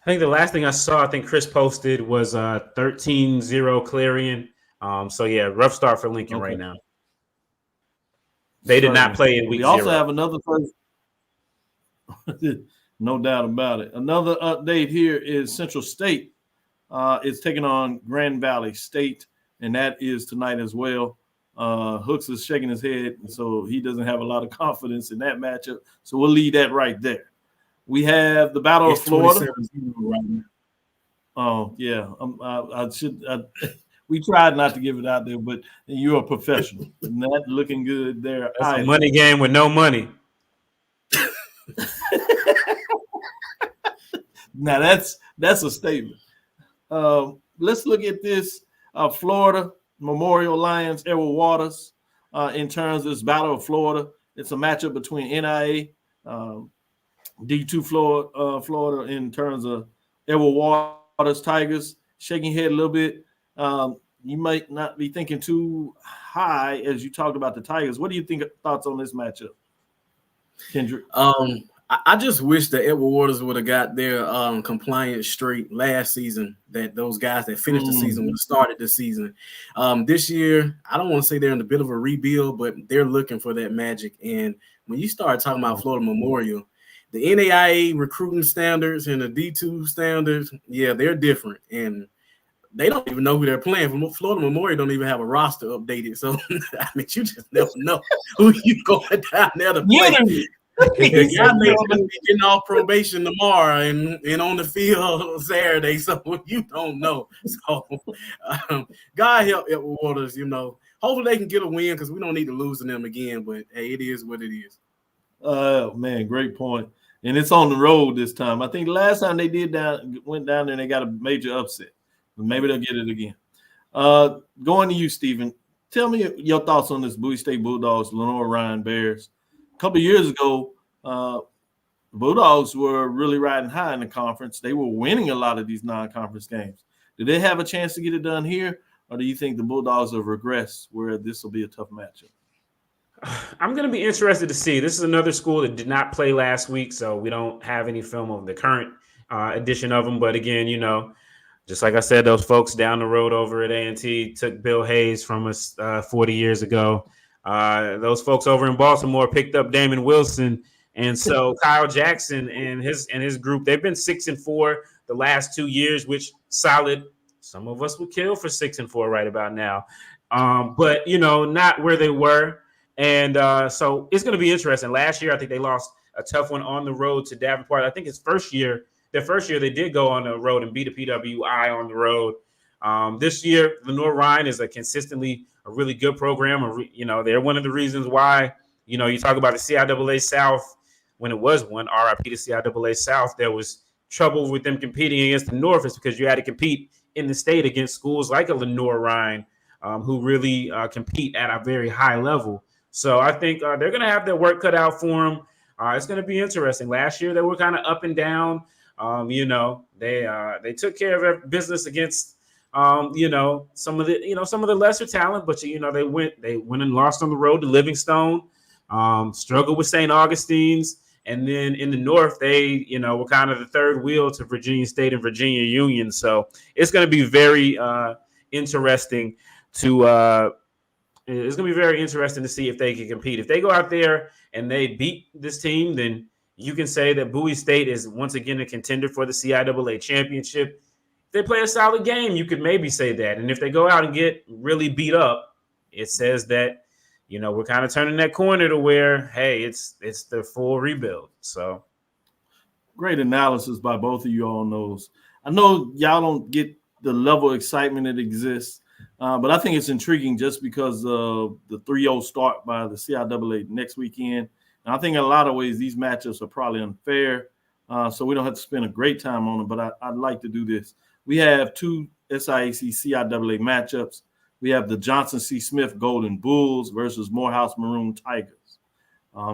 I think the last thing I saw, I think Chris posted was 13-0 Clarion. So yeah, rough start for Lincoln right now. They did not play in week 0. We also have another first. No doubt about it. Another update here is Central State is taking on Grand Valley State, and that is tonight as well. Hooks is shaking his head, so he doesn't have a lot of confidence in that matchup. So we'll leave that right there. We have the Battle of Florida. Right now. Oh yeah, I should. We tried not to give it out there, but you're a professional. Not looking good there. That's a money game with no money. Now that's a statement. Let's look at this Florida Memorial Lions, Edward Waters. In terms of this Battle of Florida, it's a matchup between NIA, D2 Florida in terms of Edward Waters Tigers. Shaking head a little bit. You might not be thinking too high as you talked about the Tigers. What do you think? Thoughts on this matchup, Kendrick? I just wish that Edward Waters would have got their compliance straight last season. That those guys that finished the season would have started the season. This year, I don't want to say they're in a bit of a rebuild, but they're looking for that magic. And when you start talking about Florida Memorial, the NAIA recruiting standards and the D2 standards, yeah, they're different. And they don't even know who they're playing. Florida Memorial don't even have a roster updated. So, I mean, you just never know who you going down there to play. The guy may be getting off probation tomorrow and on the field Saturday, so you don't know. So, God help Edward Waters, Hopefully they can get a win because we don't need to lose to them again, but, hey, it is what it is. Man, great point. And it's on the road this time. I think the last time they went down there and they got a major upset. Maybe they'll get it again. Going to you, Stephen. Tell me your thoughts on this Bowie State Bulldogs, Lenore Ryan Bears. A couple of years ago, the Bulldogs were really riding high in the conference. They were winning a lot of these non-conference games. Do they have a chance to get it done here, or do you think the Bulldogs have regressed where this will be a tough matchup? I'm going to be interested to see. This is another school that did not play last week, so we don't have any film of the current edition of them. But again, just like I said, those folks down the road over at A&T took Bill Hayes from us 40 years ago. Those folks over in Baltimore picked up Damon Wilson. And so Kyle Jackson and his group, they've been 6-4 the last 2 years, which solid. Some of us would kill for 6-4 right about now. But, not where they were. And so it's going to be interesting. Last year, I think they lost a tough one on the road to Davenport. I think their first year, they did go on the road and beat a PWI on the road. This year, Lenoir-Rhyne is a really good program. They're one of the reasons why, you talk about the CIAA South when it was one, RIP to CIAA South, there was trouble with them competing against the North is because you had to compete in the state against schools like a Lenoir-Rhyne who really compete at a very high level. So I think they're going to have their work cut out for them. It's going to be interesting. Last year, they were kind of up and down. They took care of their business against some of the lesser talent, but they went and lost on the road to Livingstone, struggled with St. Augustine's, and then in the North they were kind of the third wheel to Virginia State and Virginia Union. So it's going to be very interesting to see if they can compete. If they go out there and they beat this team, then you can say that Bowie State is once again a contender for the CIAA championship. If they play a solid game, you could maybe say that. And if they go out and get really beat up, it says that, we're kind of turning that corner to where, hey, it's the full rebuild. So great analysis by both of you on those. I know y'all don't get the level of excitement that exists, but I think it's intriguing just because of the 3-0 start by the CIAA next weekend. And I think in a lot of ways these matchups are probably unfair, so we don't have to spend a great time on them, but I'd like to do this. We have two SIAC CIAA matchups. We have the Johnson C. Smith Golden Bulls versus Morehouse Maroon Tigers.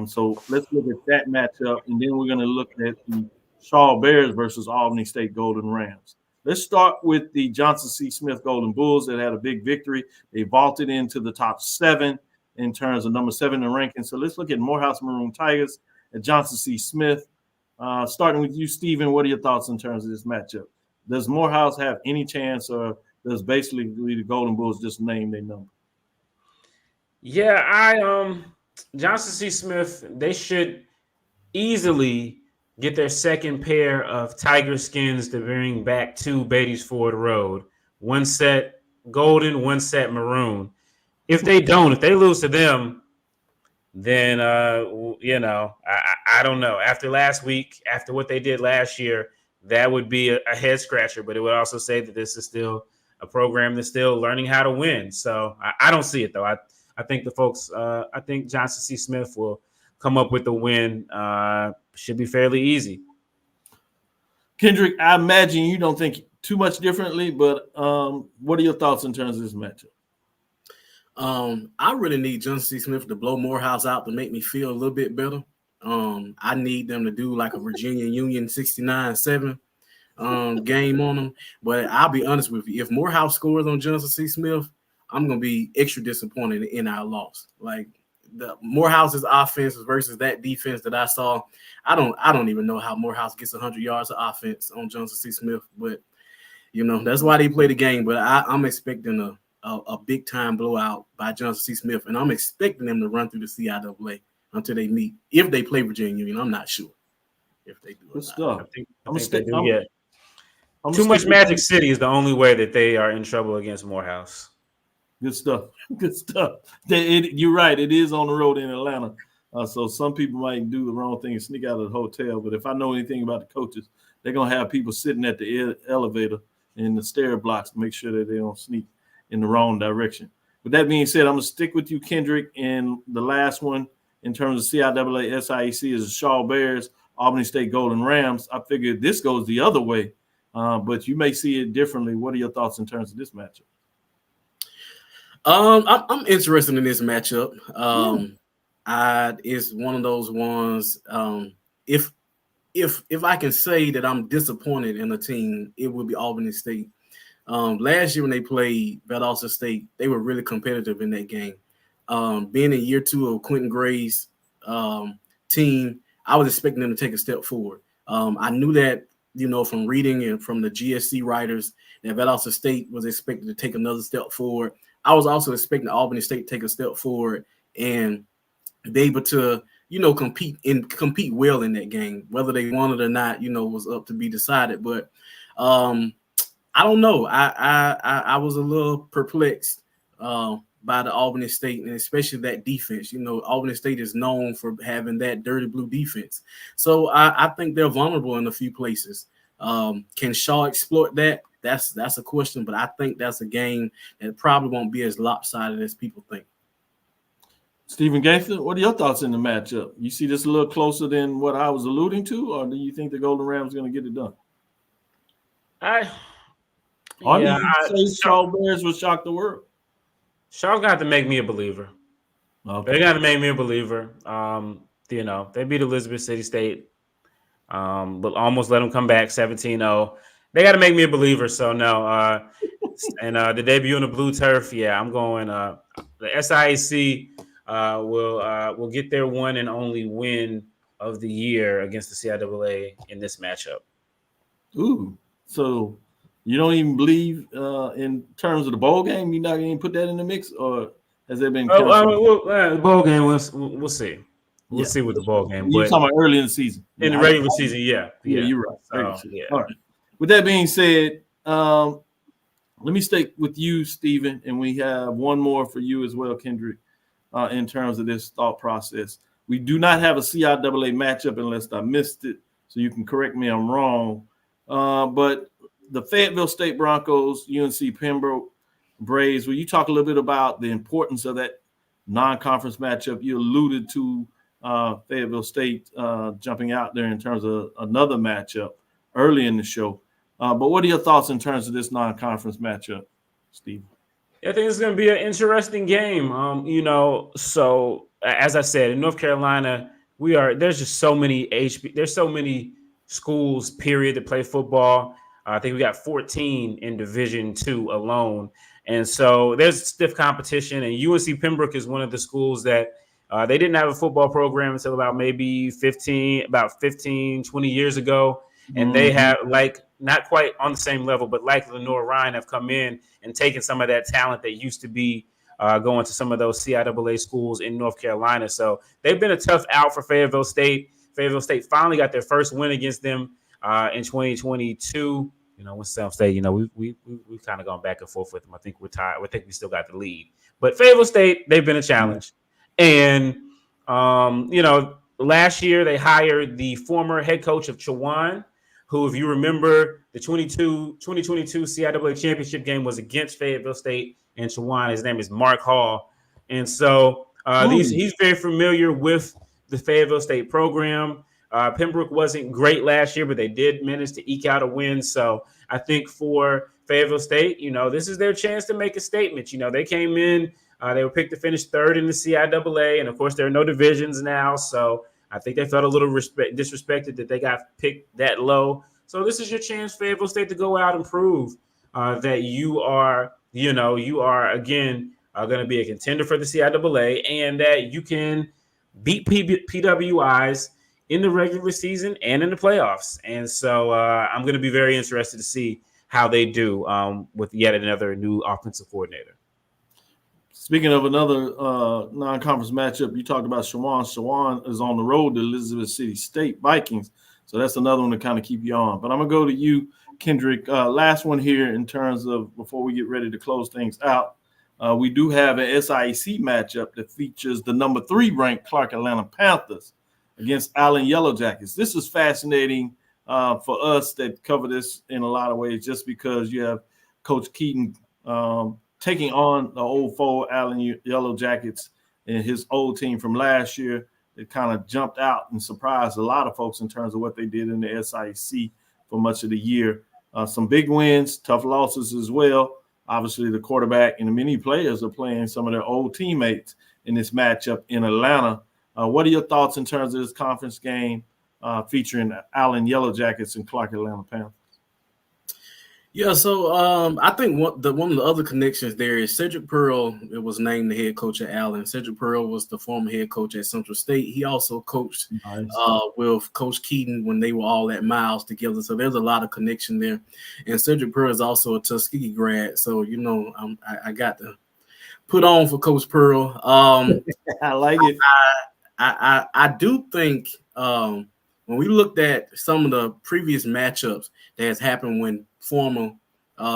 So let's look at that matchup, and then we're going to look at the Shaw Bears versus Albany State Golden Rams. Let's start with the Johnson C. Smith Golden Bulls that had a big victory. They vaulted into the top 7 in terms of number 7 in the ranking. So let's look at Morehouse Maroon Tigers and Johnson C. Smith. Starting with you, Stephen, what are your thoughts in terms of this matchup? Does Morehouse have any chance, or does basically the Golden Bulls just name their number? Yeah, Johnson C. Smith, they should easily get their second pair of tiger skins to bring back to Beatties Ford Road. One set golden, one set maroon. If they lose to them, then I don't know. After last week, after what they did last year, that would be a head scratcher, but it would also say that this is still a program that's still learning how to win. So I don't see it though. I think the folks, I think Johnson C. Smith will come up with the win. Should be fairly easy. Kendrick, I imagine you don't think too much differently, but what are your thoughts in terms of this matchup? I really need Johnson C. Smith to blow Morehouse out to make me feel a little bit better. I need them to do like a Virginia Union 69-7 game on them. But I'll be honest with you, if Morehouse scores on Johnson C. Smith, I'm gonna be extra disappointed in our loss. Like the Morehouse's offense versus that defense that I saw. I don't even know how Morehouse gets 100 yards of offense on Johnson C. Smith, but that's why they play the game. But I'm expecting a big time blowout by Johnson C. Smith, and I'm expecting them to run through the CIAA until they meet. If they play Virginia Union, I'm not sure if they do. Good stuff. I think they do. Too much Magic City is the only way that they are in trouble against Morehouse. Good stuff. Good stuff. You're right. It is on the road in Atlanta. So some people might do the wrong thing and sneak out of the hotel. But if I know anything about the coaches, they're going to have people sitting at the elevator in the stair blocks to make sure that they don't sneak in the wrong direction. With that being said, I'm going to stick with you, Kendrick. And the last one in terms of CIAA SIAC is the Shaw Bears, Albany State Golden Rams. I figured this goes the other way, but you may see it differently. What are your thoughts in terms of this matchup? I'm interested in this matchup. It's one of those ones. If I can say that I'm disappointed in a team, it would be Albany State. Last year when they played Valdosta State, they were really competitive in that game. Being in year 2 of Quentin Gray's team, I was expecting them to take a step forward. I knew that, from reading and from the GSC writers, that Valdosta State was expected to take another step forward. I was also expecting Albany State to take a step forward and be able to, compete well in that game. Whether they won it or not, was up to be decided. But I don't know. I was a little perplexed by the Albany State, and especially that defense. You know, Albany State is known for having that dirty blue defense. So I think they're vulnerable in a few places. Can Shaw exploit that? That's a question, but I think that's a game that probably won't be as lopsided as people think. Stephen Gaither, what are your thoughts in the matchup? You see this a little closer than what I was alluding to, or do you think the Golden Rams are going to get it done? Or do you say Shaw Bears will shock the world? Shaw's got to make me a believer. Okay. They got to make me a believer. You know, they beat Elizabeth City State, but almost let them come back 17-0. They got to make me a believer. So no, and the debut on the blue turf. Yeah, I'm going. The SIAC will get their one and only win of the year against the CIAA in this matchup. Ooh, so you don't even believe in terms of the bowl game? You're not going to put that in the mix, or has there been? The bowl game, we'll see. We'll see with the bowl game. You're talking about early in the season. In the regular season, yeah, you're right. So, yeah. All right. With that being said, let me stick with you, Stephen, and we have one more for you as well, Kendrick, in terms of this thought process. We do not have a CIAA matchup unless I missed it, so you can correct me if I'm wrong. But the Fayetteville State Broncos, UNC Pembroke Braves, will you talk a little bit about the importance of that non-conference matchup? You alluded to Fayetteville State jumping out there in terms of another matchup early in the show. But what are your thoughts in terms of this non-conference matchup, Steve? I think it's going to be an interesting game. You know, so as I said, in North Carolina, there's just so many there's so many schools, period, that play football. I think we got 14 in Division II alone. And so there's stiff competition. And UNC Pembroke is one of the schools that they didn't have a football program until about maybe 15, 20 years ago. And they have, like, not quite on the same level, but like Lenore Ryan have come in and taken some of that talent that used to be going to some of those CIAA schools in North Carolina. So they've been a tough out for Fayetteville State. Fayetteville State finally got their first win against them in 2022. You know, with Sam State, you know, we've kind of gone back and forth with them. I think we're tired. I think we still got the lead. But Fayetteville State, they've been a challenge. And, you know, last year they hired the former head coach of Chowan, who, if you remember, the 2022 CIAA championship game was against Fayetteville State and Chowan. His name is Mark Hall. And so he's very familiar with the Fayetteville State program. Pembroke wasn't great last year, but they did manage to eke out a win. So I think for Fayetteville State, you know, this is their chance to make a statement. You know, they came in, they were picked to finish third in the CIAA, and of course there are no divisions now. So I think they felt a little disrespected that they got picked that low. So this is your chance, Fayetteville State, to go out and prove that you are again going to be a contender for the CIAA, and that you can beat PWIs in the regular season and in the playoffs. And so I'm going to be very interested to see how they do with yet another new offensive coordinator. Speaking of another non-conference matchup, you talked about Chowan. Chowan is on the road to Elizabeth City State Vikings. So that's another one to kind of keep you on. But I'm going to go to you, Kendrick. Last one here in terms of before we get ready to close things out. We do have an SIAC matchup that features the number 3 ranked Clark Atlanta Panthers against Allen Yellow Jackets. This is fascinating for us that cover this in a lot of ways, just because you have Coach Keaton taking on the old foe Allen Yellow Jackets and his old team from last year. It kind of jumped out and surprised a lot of folks in terms of what they did in the SIAC for much of the year. Some big wins, tough losses as well. Obviously, the quarterback and the many players are playing some of their old teammates in this matchup in Atlanta. What are your thoughts in terms of this conference game featuring Allen Yellow Jackets and Clark Atlanta Panthers? Yeah, so I think one of the other connections there is Cedric Pearl. It was named the head coach at Allen. Cedric Pearl was the former head coach at Central State. He also coached with Coach Keaton when they were all at Miles together. So there's a lot of connection there. And Cedric Pearl is also a Tuskegee grad. So, you know, I got to put on for Coach Pearl. I like it. I do think when we looked at some of the previous matchups that has happened when former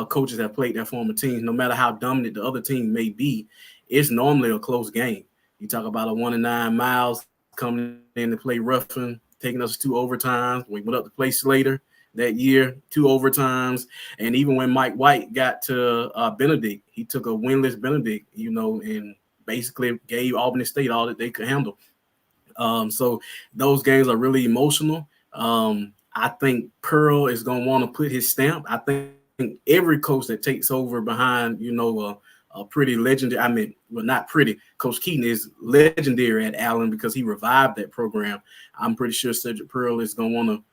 coaches have played their former teams, no matter how dominant the other team may be, it's normally a close game. You talk about a 1-9 Miles coming in to play Ruffin, taking us 2 overtimes. We went up to play Slater that year, 2 overtimes. And even when Mike White got to Benedict, he took a winless Benedict, and basically gave Albany State all that they could handle. So those games are really emotional. I think Pearl is going to want to put his stamp. I think every coach that takes over behind, a pretty legendary, not pretty, Coach Keaton is legendary at Allen because he revived that program. I'm pretty sure Cedric Pearl is going to want to,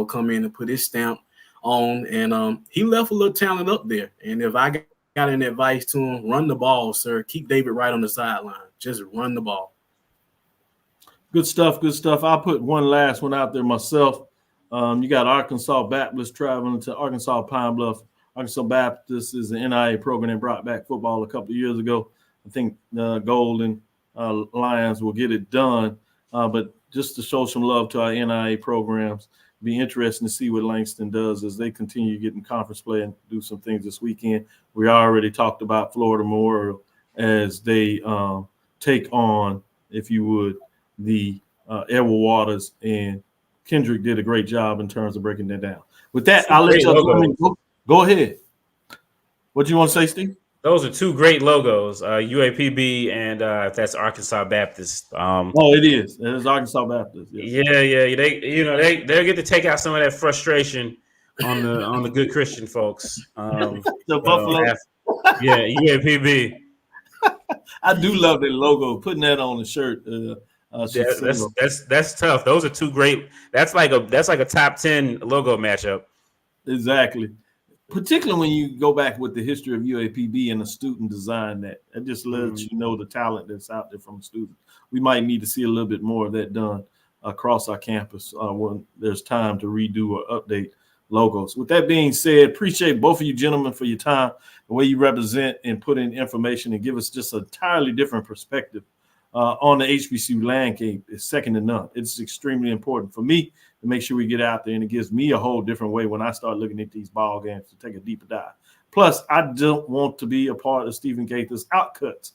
come in and put his stamp on. And he left a little talent up there. And if I got an advice to him, run the ball, sir. Keep David Wright on the sideline. Just run the ball. Good stuff. Good stuff. I'll put one last one out there myself. You got Arkansas Baptist traveling to Arkansas Pine Bluff. Arkansas Baptist is an NIA program that brought back football a couple of years ago. I think the Golden Lions will get it done. But just to show some love to our NIA programs, be interesting to see what Langston does as they continue getting conference play and do some things this weekend. We already talked about Florida Memorial as they take on, if you would, the Edward Waters, and Kendrick did a great job in terms of breaking that down. With that, I'll let you go ahead. What do you want to say, Steve? Those are 2 great logos, UAPB and that's Arkansas Baptist. It is. It is Arkansas Baptist. Yes. Yeah. They'll get to take out some of that frustration on the good Christian folks. The Buffalo. UAPB. I do love that logo. Putting that on the shirt. That's tough. Those are 2 great. That's like a top 10 logo matchup. Exactly. Particularly when you go back with the history of UAPB and the student design that just lets you know the talent that's out there from the students. We might need to see a little bit more of that done across our campus when there's time to redo or update logos. With that being said, appreciate both of you gentlemen for your time, the way you represent and put in information and give us just an entirely different perspective on the HBCU landscape is second to none. It's extremely important for me to make sure we get out there, and it gives me a whole different way when I start looking at these ball games to take a deeper dive. Plus, I don't want to be a part of Stephen Gaither's outcuts,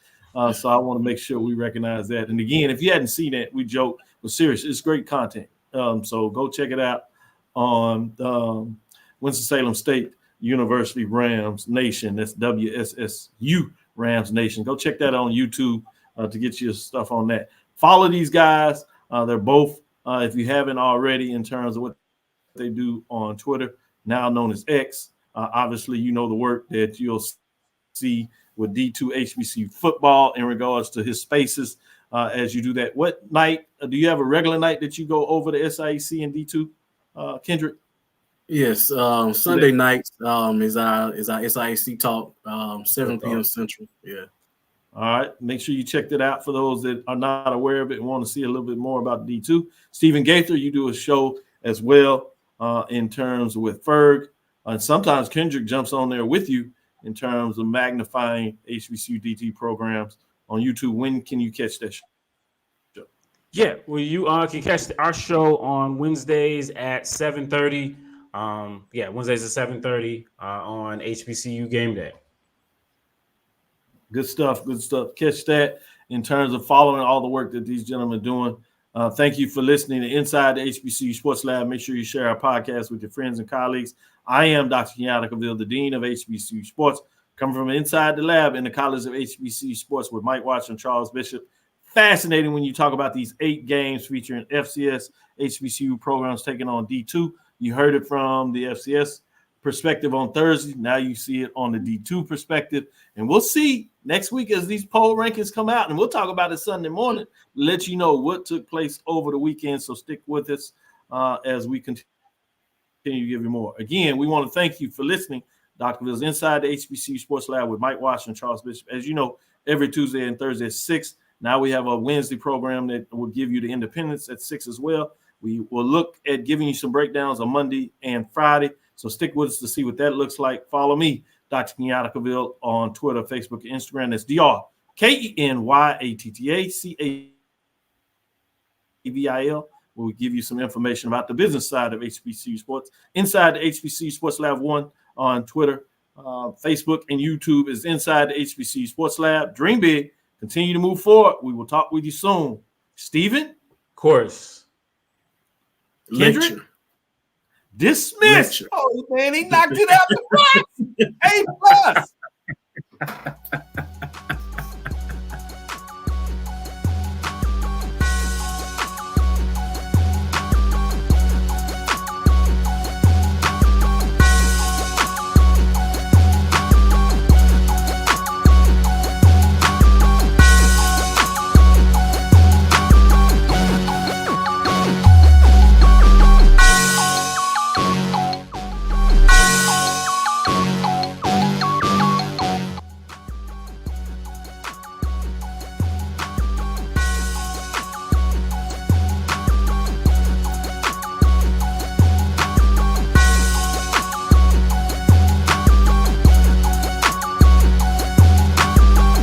so I want to make sure we recognize that. And again, if you hadn't seen that, we joke, but seriously, it's great content. So go check it out on Winston-Salem State University Rams Nation. That's WSSU Rams Nation. Go check that on YouTube to get your stuff on that. Follow these guys. They're both, if you haven't already, in terms of what they do on Twitter, now known as X. Obviously, you know the work that you'll see with D2 HBCU football in regards to his spaces as you do that. What night? Do you have a regular night that you go over to SIAC and D2, Kendrick? Yes, Sunday nights is our SIAC talk, 7 p.m. Central. Yeah. All right. Make sure you check that out for those that are not aware of it and want to see a little bit more about D2. Stephen Gaither, you do a show as well in terms with Ferg. And sometimes Kendrick jumps on there with you in terms of magnifying HBCU DT programs on YouTube. When can you catch that show? Yeah, well, you can catch our show on Wednesdays at 7:30. Wednesdays at 7:30 on HBCU Game Day. Good stuff. Good stuff. Catch that in terms of following all the work that these gentlemen are doing. Thank you for listening to Inside the HBCU Sports Lab. Make sure you share our podcast with your friends and colleagues. I am Dr. Kenyatta Cavil, the Dean of HBCU Sports, coming from inside the lab in the College of HBCU Sports with Mike Watts and Charles Bishop. Fascinating when you talk about these 8 games featuring FCS HBCU programs taking on D2. You heard it from the FCS perspective on Thursday. Now you see it on the D2 perspective. And we'll see next week as these poll rankings come out, and we'll talk about it Sunday morning, let you know what took place over the weekend. So stick with us as we continue to give you more. Again, we want to thank you for listening. Dr. Ville's Inside the HBCU Sports Lab with Mike Watts and Charles Bishop. As you know, every Tuesday and Thursday at 6. Now we have a Wednesday program that will give you the independence at 6 as well. We will look at giving you some breakdowns on Monday and Friday. So stick with us to see what that looks like. Follow me, Dr. Kenyatta Cavil, on Twitter, Facebook, and Instagram. That's DrKenyattaCavil. We'll give you some information about the business side of HBCU Sports. Inside the HBCU Sports Lab 1 on Twitter, Facebook, and YouTube is Inside the HBCU Sports Lab. Dream big, Continue to move forward. We will talk with you soon. Stephen? Of course. Kendrick? Lecture. Dismissed. Lecture. Oh, man, he knocked it out the box. A plus.